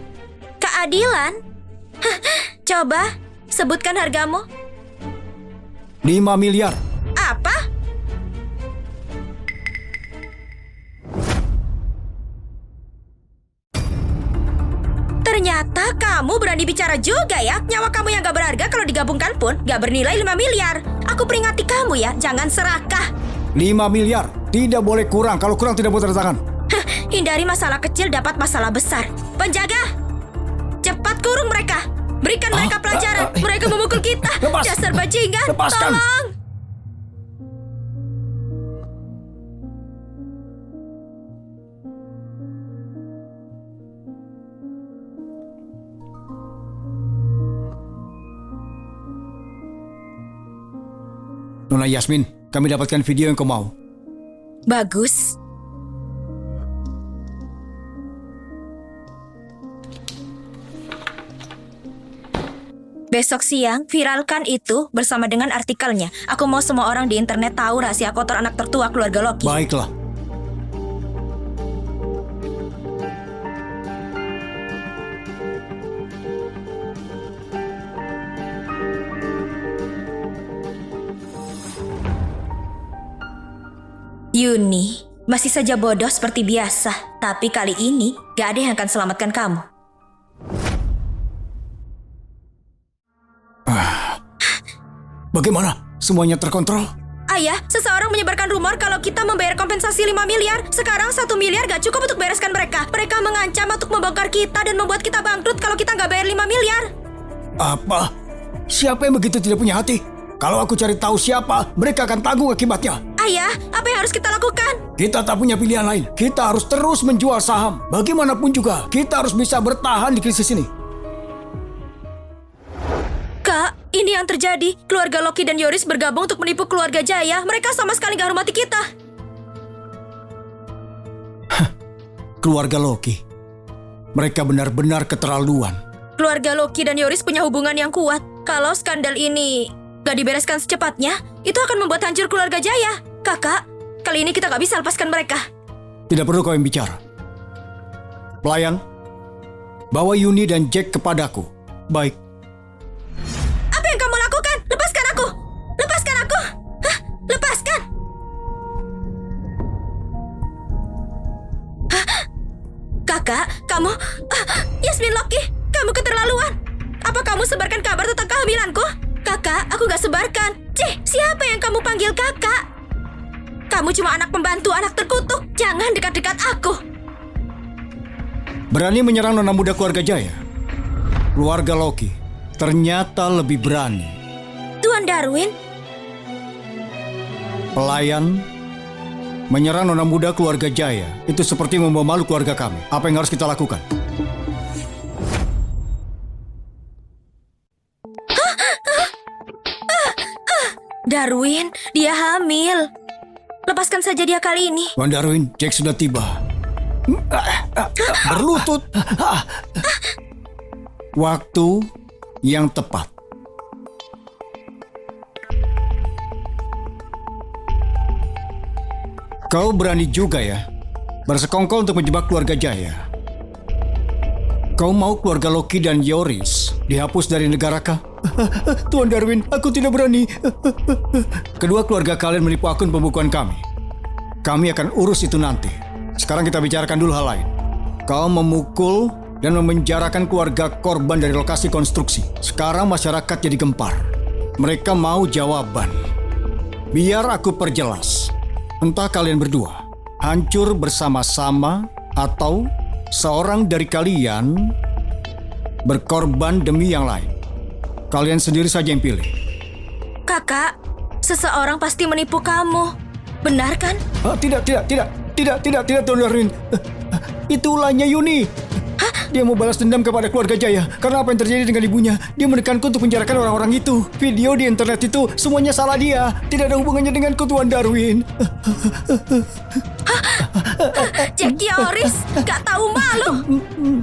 Keadilan? Coba, sebutkan hargamu. 5 miliar. Apa? Ternyata kamu berani bicara juga ya. Nyawa kamu yang gak berharga kalau digabungkan pun gak bernilai 5 miliar. Aku peringati kamu ya, jangan serakah. 5 miliar. Tidak boleh kurang. Kalau kurang tidak boleh tanda tangan. Hindari masalah kecil dapat masalah besar. Penjaga, cepat kurung mereka. Berikan mereka pelajaran. Mereka memukul kita. Lepas. Dasar bajingan. Lepaskan. Tolong. Nona Yasmin, kami dapatkan video yang kau mau. Bagus. Besok siang, viralkan itu bersama dengan artikelnya. Aku mau semua orang di internet tahu rahasia kotor anak tertua keluarga Loki. Baiklah. Yuni, masih saja bodoh seperti biasa. Tapi kali ini, gak ada yang akan selamatkan kamu. Bagaimana? Semuanya terkontrol? Ayah, seseorang menyebarkan rumor kalau kita membayar kompensasi 5 miliar. Sekarang 1 miliar gak cukup untuk bereskan mereka. Mereka mengancam untuk membongkar kita dan membuat kita bangkrut kalau kita gak bayar 5 miliar. Apa? Siapa yang begitu tidak punya hati? Kalau aku cari tahu siapa, mereka akan tanggung akibatnya. Ayah, apa yang harus kita lakukan? Kita tak punya pilihan lain. Kita harus terus menjual saham. Bagaimanapun juga, kita harus bisa bertahan di krisis ini. Kak, ini yang terjadi. Keluarga Loki dan Yoris bergabung untuk menipu keluarga Jaya. Mereka sama sekali gak hormati kita. Keluarga Loki. Mereka benar-benar keterlaluan. Keluarga Loki dan Yoris punya hubungan yang kuat. Kalau skandal ini gak dibereskan secepatnya, itu akan membuat hancur keluarga Jaya. Kakak, kali ini kita gak bisa lepaskan mereka. Tidak perlu kau yang bicara. Pelayan, bawa Yuni dan Jack kepadaku. Baik. Apa yang kamu lakukan? Lepaskan aku! Lepaskan aku! Hah? Lepaskan! Hah? Kakak, kamu... Yasmin Loki, kamu keterlaluan. Apa kamu sebarkan kabar tentang kehamilanku? Kakak, aku gak sebarkan. Siapa yang kamu panggil kakak? Kamu cuma anak pembantu, anak terkutuk. Jangan dekat-dekat aku. Berani menyerang nona muda keluarga Jaya? Keluarga Loki ternyata lebih berani. Tuan Darwin? Pelayan menyerang nona muda keluarga Jaya itu seperti membawa malu keluarga kami. Apa yang harus kita lakukan? Darwin, dia hamil. Lepaskan saja dia kali ini. Tuan Darwin, Jack sudah tiba. Berlutut. Waktu yang tepat. Kau berani juga ya bersekongkol untuk menjebak keluarga Jaya. Kau mau keluarga Loki dan Yoris dihapus dari negara kah? Tuan Darwin, aku tidak berani. Kedua keluarga kalian menipu akun pembukuan kami. Kami akan urus itu nanti. Sekarang kita bicarakan dulu hal lain. Kau memukul dan memenjarakan keluarga korban dari lokasi konstruksi. Sekarang masyarakat jadi gempar. Mereka mau jawaban. Biar aku perjelas. Entah kalian berdua hancur bersama-sama atau seorang dari kalian berkorban demi yang lain. Kalian sendiri saja yang pilih. Kakak, seseorang pasti menipu kamu. Benar kan? Tidak, Tuan Darwin. Itu ulahnya Yuni. Dia mau balas dendam kepada keluarga Jaya karena apa yang terjadi dengan ibunya. Dia menekanku untuk penjarakan orang-orang itu. Video di internet itu semuanya salah dia. Tidak ada hubungannya denganku, Tuan Darwin. Jackie Oris, gak tahu malu.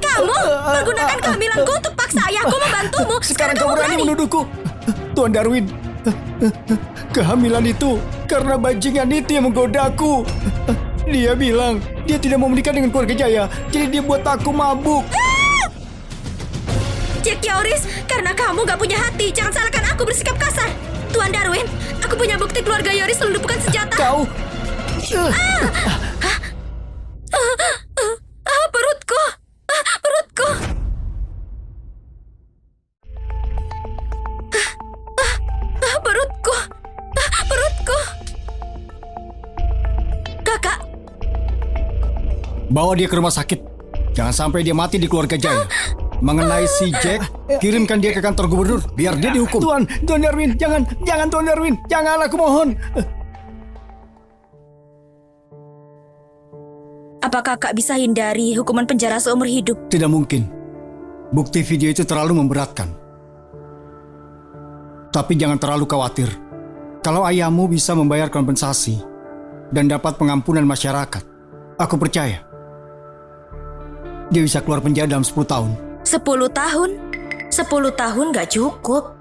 Kamu menggunakan kehamilanku untuk paksa ayahku membantumu. Sekarang kau berani menuduhku. Tuan Darwin, kehamilan itu karena bajingan itu yang menggodaku. Dia bilang dia tidak mau menikah dengan keluarga Jaya, jadi dia buat aku mabuk. Jackie Oris, karena kamu gak punya hati, jangan salahkan aku bersikap kasar. Tuan Darwin, aku punya bukti keluarga Yoris melumpuhkan senjata. Kau... Perutku. Perutku. Kakak. Bawa dia ke rumah sakit. Jangan sampai dia mati di keluarga Jaya. Mengenai si Jack, kirimkan dia ke kantor gubernur biar dia dihukum. Tuan Darwin, jangan Tuan Darwin, jangan, aku mohon. Apa kakak bisa hindari hukuman penjara seumur hidup? Tidak mungkin. Bukti video itu terlalu memberatkan. Tapi jangan terlalu khawatir. Kalau ayahmu bisa membayar kompensasi dan dapat pengampunan masyarakat, aku percaya dia bisa keluar penjara dalam 10 tahun. 10 tahun? 10 tahun gak cukup.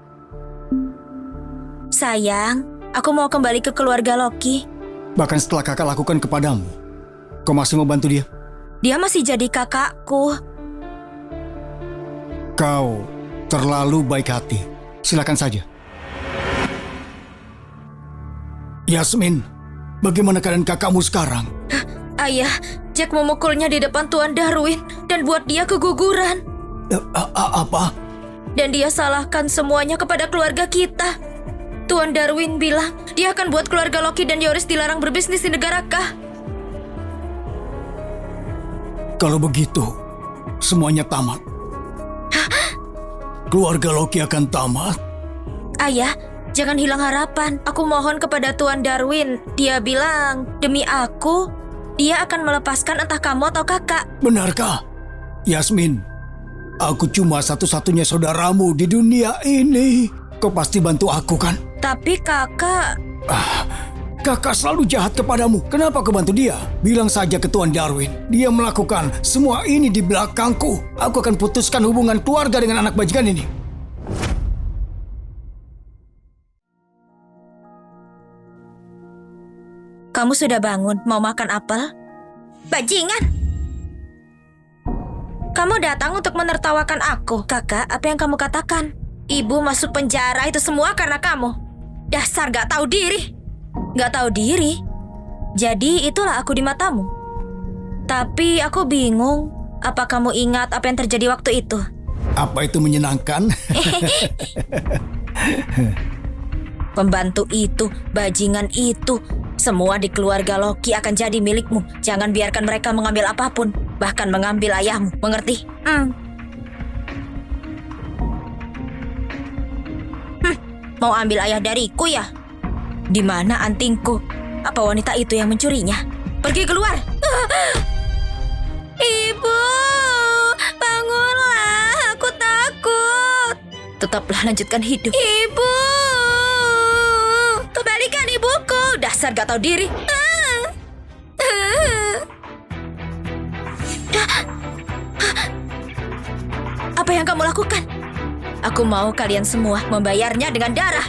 Sayang, aku mau kembali ke keluarga Loki. Bahkan setelah kakak lakukan kepadamu, kau masih mau bantu dia? Dia masih jadi kakakku. Kau terlalu baik hati. Silakan saja. Yasmin, bagaimana keadaan kakakmu sekarang? Ayah, Jack memukulnya di depan Tuan Darwin dan buat dia keguguran. Apa? Dan dia salahkan semuanya kepada keluarga kita. Tuan Darwin bilang dia akan buat keluarga Loki dan Yoris dilarang berbisnis di negara kah? Kalau begitu, semuanya tamat. Keluarga Loki akan tamat. Ayah, jangan hilang harapan. Aku mohon kepada Tuan Darwin. Dia bilang, demi aku, dia akan melepaskan entah kamu atau kakak. Benarkah? Yasmin, aku cuma satu-satunya saudaramu di dunia ini. Kau pasti bantu aku kan? Tapi kakak... Kakak selalu jahat kepadamu. Kenapa kau bantu dia? Bilang saja ke Tuan Darwin. Dia melakukan semua ini di belakangku. Aku akan putuskan hubungan keluarga dengan anak bajingan ini. Kamu sudah bangun, mau makan apel? Bajingan! Kamu datang untuk menertawakan aku. Kakak, apa yang kamu katakan? Ibu masuk penjara itu semua karena kamu. Dasar gak tahu diri. Gak tahu diri? Jadi itulah aku di matamu. Tapi aku bingung. Apa kamu ingat apa yang terjadi waktu itu? Apa itu menyenangkan? Pembantu itu, bajingan itu, semua di keluarga Loki akan jadi milikmu. Jangan biarkan mereka mengambil apapun, bahkan mengambil ayahmu, mengerti? Mau ambil ayah dariku ya? Di mana antingku? Apa wanita itu yang mencurinya? Pergi keluar! Ibu, bangunlah, aku takut. Tetaplah lanjutkan hidup. Ibu, kembalikan ibuku. Dasar gak tahu diri. Apa yang kamu lakukan? Aku mau kalian semua membayarnya dengan darah.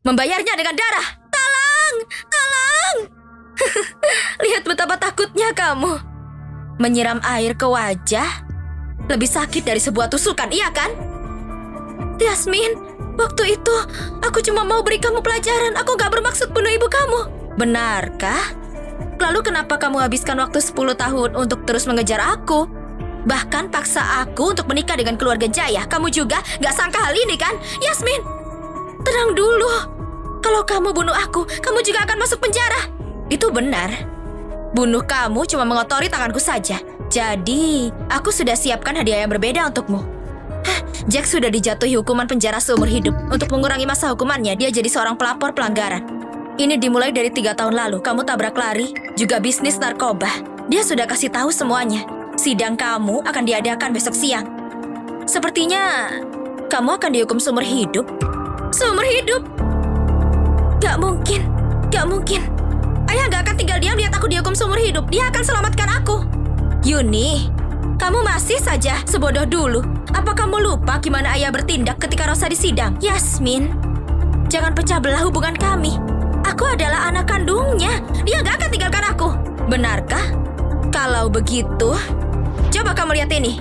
Membayarnya dengan darah. Tolong! Tolong! Lihat betapa takutnya kamu. Menyiram air ke wajah lebih sakit dari sebuah tusukan, iya kan? Yasmin, waktu itu aku cuma mau beri kamu pelajaran. Aku gak bermaksud bunuh ibu kamu. Benarkah? Lalu kenapa kamu habiskan waktu 10 tahun untuk terus mengejar aku? Bahkan paksa aku untuk menikah dengan keluarga Jaya. Kamu juga gak sangka hal ini kan? Yasmin, tenang dulu. Kalau kamu bunuh aku, kamu juga akan masuk penjara. Itu benar. Bunuh kamu cuma mengotori tanganku saja. Jadi, aku sudah siapkan hadiah yang berbeda untukmu. Jack sudah dijatuhi hukuman penjara seumur hidup. Untuk mengurangi masa hukumannya, dia jadi seorang pelapor pelanggaran. Ini dimulai dari 3 tahun lalu. Kamu tabrak lari, juga bisnis narkoba. Dia sudah kasih tahu semuanya. Sidang kamu akan diadakan besok siang. Sepertinya kamu akan dihukum seumur hidup. Seumur hidup? Gak mungkin, gak mungkin. Ayah gak akan tinggal diam lihat aku dihukum seumur hidup. Dia akan selamatkan aku. Yuni, kamu masih saja sebodoh dulu. Apa kamu lupa gimana ayah bertindak ketika Rosa disidang? Yasmin, jangan pecah belah hubungan kami. Aku adalah anak kandungnya. Dia gak akan tinggalkan aku. Benarkah? Kalau begitu, coba kamu lihat ini.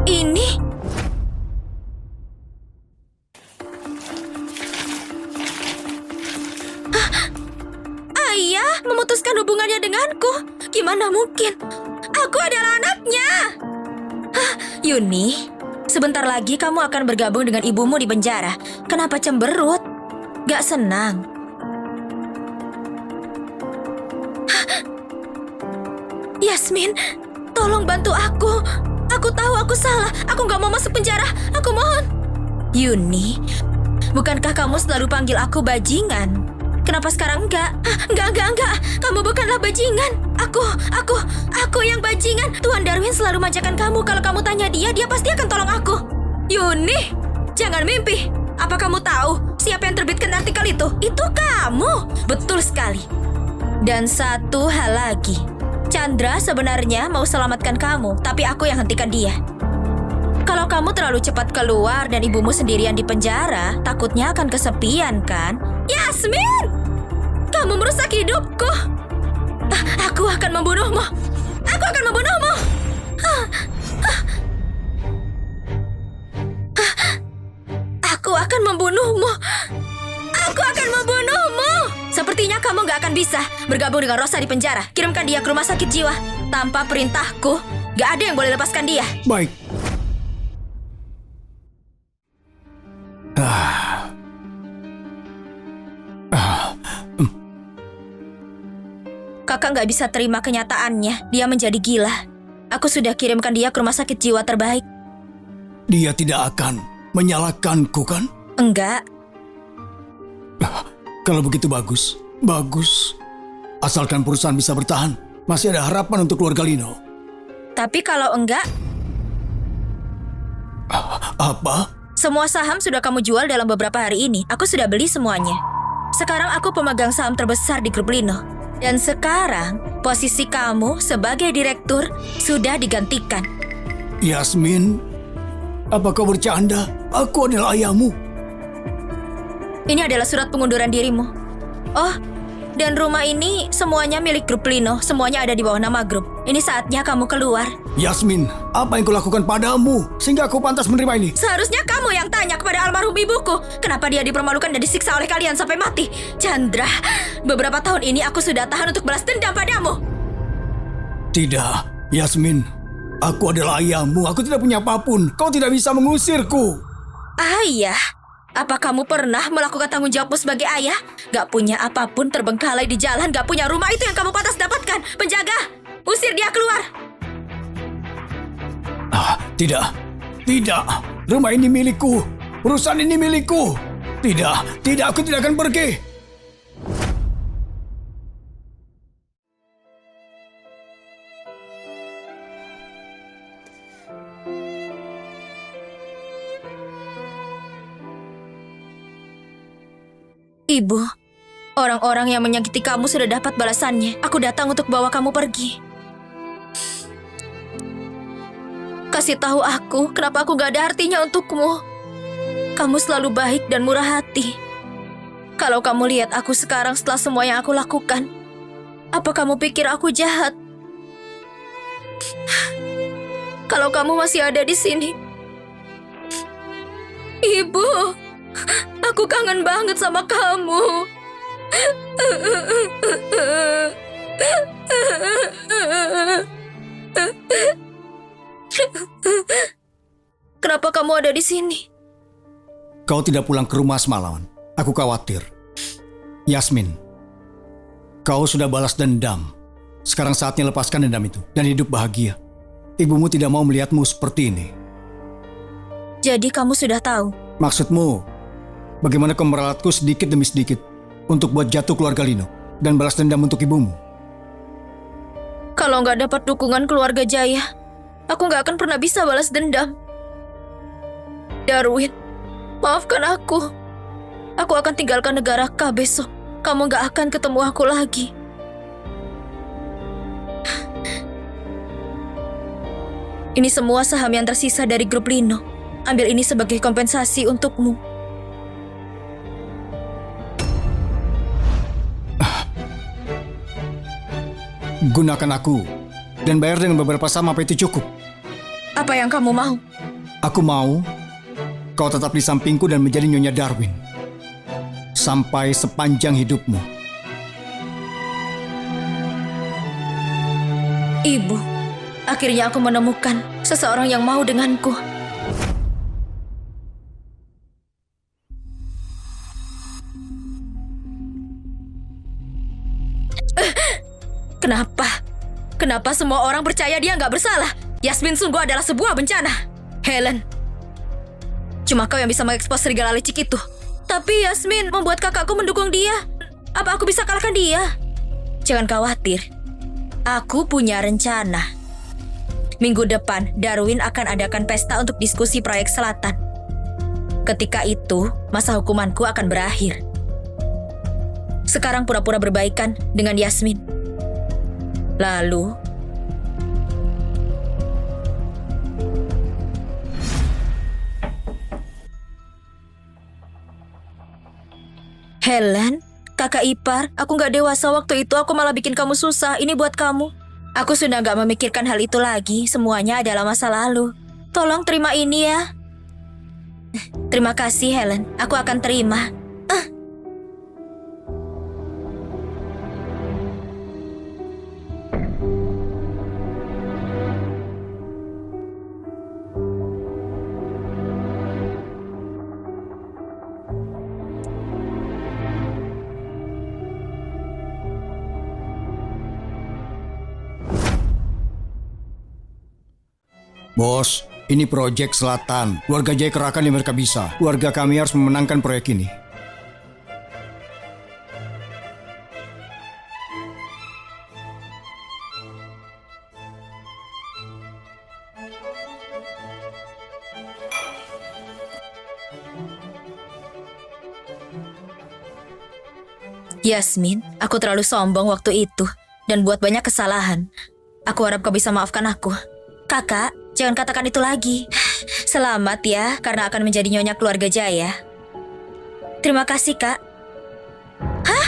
Ini Ayah memutuskan hubungannya denganku. Gimana mungkin? Aku adalah anaknya. Yuni, sebentar lagi kamu akan bergabung dengan ibumu di penjara. Kenapa cemberut? Gak senang? Yasmin, tolong bantu aku. Aku tahu aku salah. Aku gak mau masuk penjara. Aku mohon. Yuni, bukankah kamu selalu panggil aku bajingan? Kenapa sekarang enggak? Enggak. Kamu bukanlah bajingan. Aku yang bajingan. Tuan Darwin selalu majakan kamu. Kalau kamu tanya dia pasti akan tolong aku. Yuni, jangan mimpi. Apa kamu tahu siapa yang terbitkan artikel itu? Itu kamu. Betul sekali. Dan satu hal lagi. Chandra sebenarnya mau selamatkan kamu, tapi aku yang hentikan dia. Kalau kamu terlalu cepat keluar dan ibumu sendirian di penjara, takutnya akan kesepian kan? Yasmin! Kamu merusak hidupku. Aku akan membunuhmu. Aku akan membunuhmu. Aku akan membunuhmu. Aku akan membunuhmu. Sepertinya kamu gak akan bisa bergabung dengan Rosa di penjara. Kirimkan dia ke rumah sakit jiwa. Tanpa perintahku, gak ada yang boleh lepaskan dia. Baik. Kakak gak bisa terima kenyataannya. Dia menjadi gila. Aku sudah kirimkan dia ke rumah sakit jiwa terbaik. Dia tidak akan menyalahkanku kan? Enggak. Kalau begitu bagus. Bagus. Asalkan perusahaan bisa bertahan, masih ada harapan untuk keluarga Lino. Tapi kalau enggak, Apa? semua saham sudah kamu jual dalam beberapa hari ini. Aku sudah beli semuanya. Sekarang aku pemegang saham terbesar di grup Lino. Dan sekarang, posisi kamu sebagai direktur sudah digantikan. Yasmin, apa kau bercanda? Aku adalah ayahmu. Ini adalah surat pengunduran dirimu. Oh, dan rumah ini semuanya milik grup Lino. Semuanya ada di bawah nama grup. Ini saatnya kamu keluar. Yasmin, apa yang kulakukan padamu sehingga aku pantas menerima ini? Seharusnya kamu yang tanya kepada almarhum ibuku. Kenapa dia dipermalukan dan disiksa oleh kalian sampai mati? Chandra, beberapa tahun ini aku sudah tahan untuk balas dendam padamu. Tidak, Yasmin. Aku adalah ayahmu. Aku tidak punya apapun. Kau tidak bisa mengusirku. Ayah? Apa kamu pernah melakukan tanggung jawabmu sebagai ayah? Gak punya apapun, terbengkalai di jalan, gak punya rumah, itu yang kamu pantas dapatkan. Penjaga, usir dia keluar. Tidak, tidak. Rumah ini milikku. Perusahaan ini milikku. Tidak, tidak, aku tidak akan pergi. Ibu, orang-orang yang menyakiti kamu sudah dapat balasannya. Aku datang untuk bawa kamu pergi. Kasih tahu aku, kenapa aku gak ada artinya untukmu. Kamu selalu baik dan murah hati. Kalau kamu lihat aku sekarang setelah semua yang aku lakukan, apa kamu pikir aku jahat? Kalau kamu masih ada di sini, Ibu, aku kangen banget sama kamu. Kenapa kamu ada di sini? Kau tidak pulang ke rumah semalaman. Aku khawatir. Yasmin, kau sudah balas dendam. Sekarang saatnya lepaskan dendam itu dan hidup bahagia. Ibumu tidak mau melihatmu seperti ini. Jadi kamu sudah tahu? Maksudmu, bagaimana kau meralatku sedikit demi sedikit untuk buat jatuh keluarga Lino dan balas dendam untuk ibumu? Kalau nggak dapat dukungan keluarga Jaya, aku nggak akan pernah bisa balas dendam. Darwin, maafkan aku. Aku akan tinggalkan negara K besok. Kamu nggak akan ketemu aku lagi. Ini semua saham yang tersisa dari grup Lino. Ambil ini sebagai kompensasi untukmu. Gunakan aku dan bayar dengan beberapa saham, apa itu cukup? Apa yang kamu mau? Aku mau kau tetap di sampingku dan menjadi Nyonya Darwin sampai sepanjang hidupmu. Ibu, akhirnya aku menemukan seseorang yang mau denganku. Kenapa? Kenapa semua orang percaya dia nggak bersalah? Yasmin sungguh adalah sebuah bencana. Helen, cuma kau yang bisa mengekspos serigala licik itu. Tapi Yasmin membuat kakakku mendukung dia. Apa aku bisa kalahkan dia? Jangan khawatir. Aku punya rencana. Minggu depan, Darwin akan adakan pesta untuk diskusi proyek selatan. Ketika itu, masa hukumanku akan berakhir. Sekarang pura-pura berbaikan dengan Yasmin. Lalu, Helen, kakak ipar, aku gak dewasa waktu itu, aku malah bikin kamu susah. Ini buat kamu. Aku sudah gak memikirkan hal itu lagi, semuanya adalah masa lalu. Tolong terima ini ya. Terima kasih Helen, aku akan terima. Bos, ini proyek selatan. Keluarga Jaya kerahkan yang mereka bisa. Keluarga kami harus memenangkan proyek ini. Yasmin, aku terlalu sombong waktu itu dan buat banyak kesalahan. Aku harap kau bisa maafkan aku. Kakak, jangan katakan itu lagi. Selamat ya, karena akan menjadi nyonya keluarga Jaya. Terima kasih, Kak. Hah?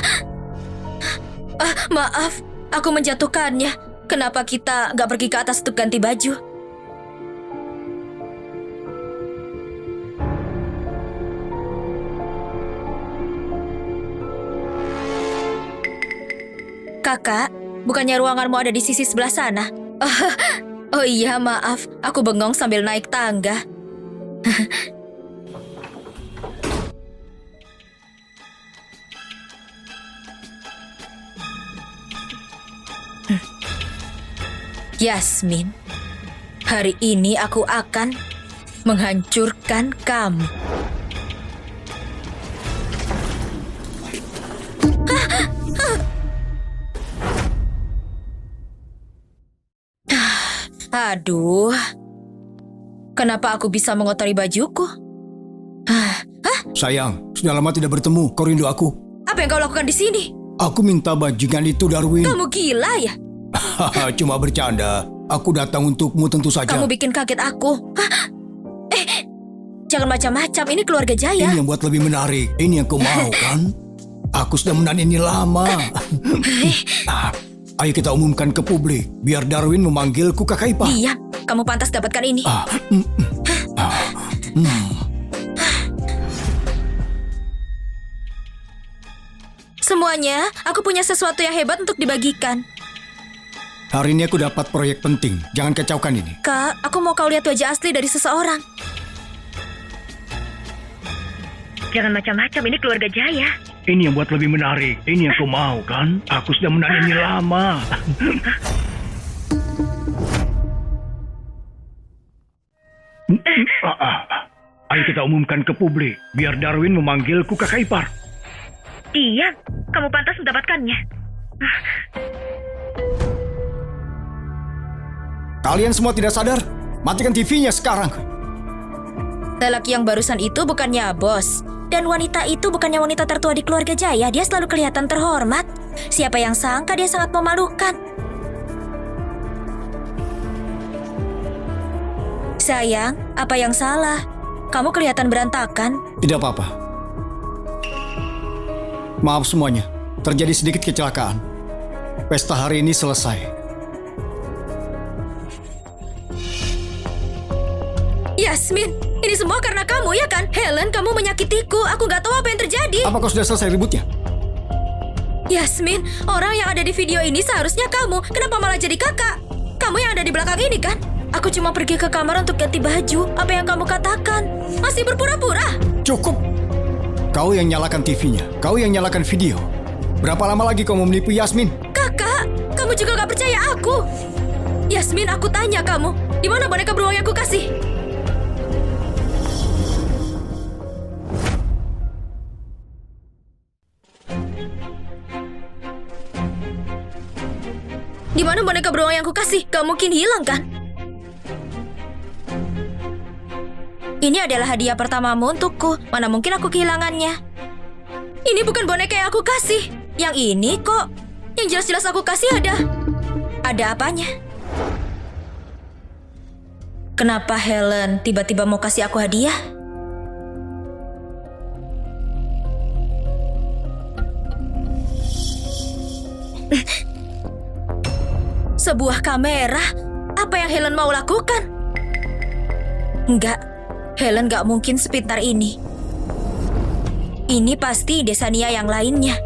Maaf, aku menjatuhkannya. Kenapa kita gak pergi ke atas untuk ganti baju? Kakak, bukannya ruanganmu ada di sisi sebelah sana? Oh iya, maaf. Aku bengong sambil naik tangga. Yasmin, Hari ini aku akan menghancurkan kamu. Aduh, kenapa aku bisa mengotori bajuku? Sayang, sudah lama tidak bertemu. Kau rindu aku? Apa yang kau lakukan di sini? Aku minta bajingan itu, Darwin. Kamu gila ya? Cuma bercanda. Aku datang untukmu tentu saja. Kamu bikin kaget aku. Jangan macam-macam, ini keluarga Jaya. Ini yang buat lebih menarik. Ini yang kau mau kan? Aku sudah menahan ini lama. Ayo kita umumkan ke publik. Biar Darwin memanggilku Kakak Ipar. Diam, kamu pantas dapatkan ini. Semuanya, aku punya sesuatu yang hebat untuk dibagikan. Hari ini aku dapat proyek penting. Jangan kacaukan ini. Kak, aku mau kau lihat wajah asli dari seseorang. Jangan macam-macam, ini keluarga Jaya. Ini yang buat lebih menarik. Ini yang kau mau kan? Aku sudah menahan ini lama. Ayo kita umumkan ke publik. Biar Darwin memanggilku Kakak Ipar. Diam, kamu pantas mendapatkannya. Kalian semua tidak sadar? Matikan TV-nya sekarang. Lelaki yang barusan itu bukannya bos. Dan wanita itu bukannya wanita tertua di keluarga Jaya. Dia selalu kelihatan terhormat. Siapa yang sangka dia sangat memalukan. Sayang, apa yang salah? Kamu kelihatan berantakan. Tidak apa-apa. Maaf semuanya. Terjadi sedikit kecelakaan. Pesta hari ini selesai. Yasmin, ini semua karena kamu ya kan? Helen, kamu menyakitiku. Aku nggak tahu apa yang terjadi. Apa kau sudah selesai ributnya? Yasmin, orang yang ada di video ini seharusnya kamu. Kenapa malah jadi kakak? Kamu yang ada di belakang ini kan? Aku cuma pergi ke kamar untuk ganti baju. Apa yang kamu katakan? Masih berpura-pura? Cukup. Kau yang nyalakan TV-nya. Kau yang nyalakan video. Berapa lama lagi kau mau menipu Yasmin? Kakak, kamu juga gak percaya aku. Yasmin, aku tanya kamu. Di mana boneka beruang yang aku kasih? Di mana boneka beruang yang aku kasih? Gak mungkin hilang kan? Ini adalah hadiah pertamamu untukku. Mana mungkin aku kehilangannya? Ini bukan boneka yang aku kasih. Yang ini kok. Yang jelas-jelas aku kasih ada apanya? Kenapa Helen tiba-tiba mau kasih aku hadiah? Sebuah kamera? Apa yang Helen mau lakukan? Enggak, Helen gak mungkin sepintar ini. Ini pasti Desania yang lainnya.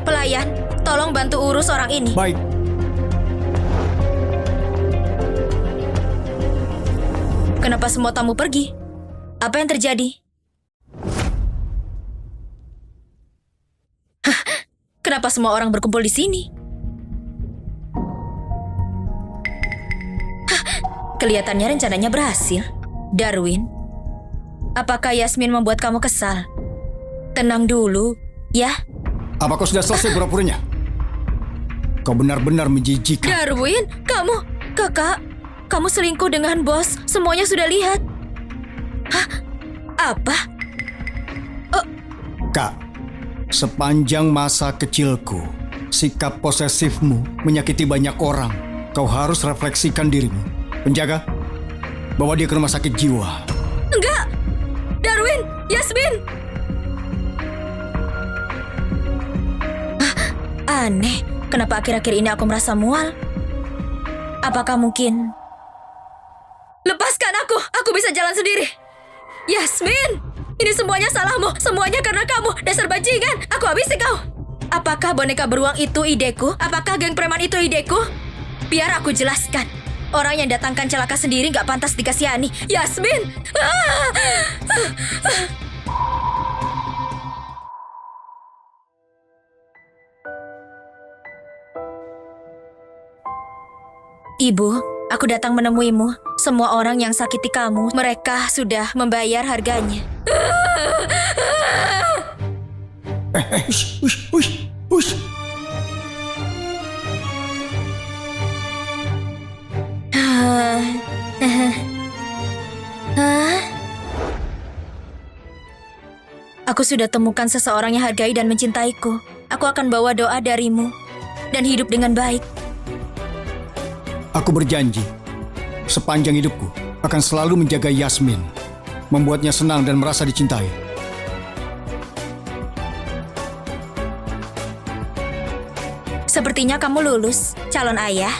Pelayan, tolong bantu urus orang ini. Baik. Kenapa semua tamu pergi? Apa yang terjadi? Hah, kenapa semua orang berkumpul di sini? Hah, kelihatannya rencananya berhasil. Darwin, apakah Yasmin membuat kamu kesal? Tenang dulu, ya. Apa kau sudah selesai pura-puranya? Kau benar-benar menjijikan. Darwin, kakak, kamu selingkuh dengan bos. Semuanya sudah lihat. Hah? Apa? Kak, sepanjang masa kecilku, sikap posesifmu menyakiti banyak orang. Kau harus refleksikan dirimu. Penjaga, bawa dia ke rumah sakit jiwa. Enggak! Darwin, Yasmin! Aneh, kenapa akhir-akhir ini aku merasa mual? Apakah mungkin... Lepaskan aku bisa jalan sendiri. Yasmin, ini semuanya salahmu. Semuanya karena kamu. Dasar bajingan. Aku habisi kau. Apakah boneka beruang itu ideku? Apakah geng preman itu ideku? Biar aku jelaskan. Orang yang datangkan celaka sendiri gak pantas dikasihani. Yasmin! Ibu, aku datang menemuimu. Semua orang yang sakiti kamu, mereka sudah membayar harganya. Hush. Aku sudah temukan seseorang yang hargai dan mencintaiku. Aku akan bawa doa darimu dan hidup dengan baik. Aku berjanji, sepanjang hidupku akan selalu menjaga Yasmin, membuatnya senang dan merasa dicintai. Sepertinya kamu lulus, calon ayah.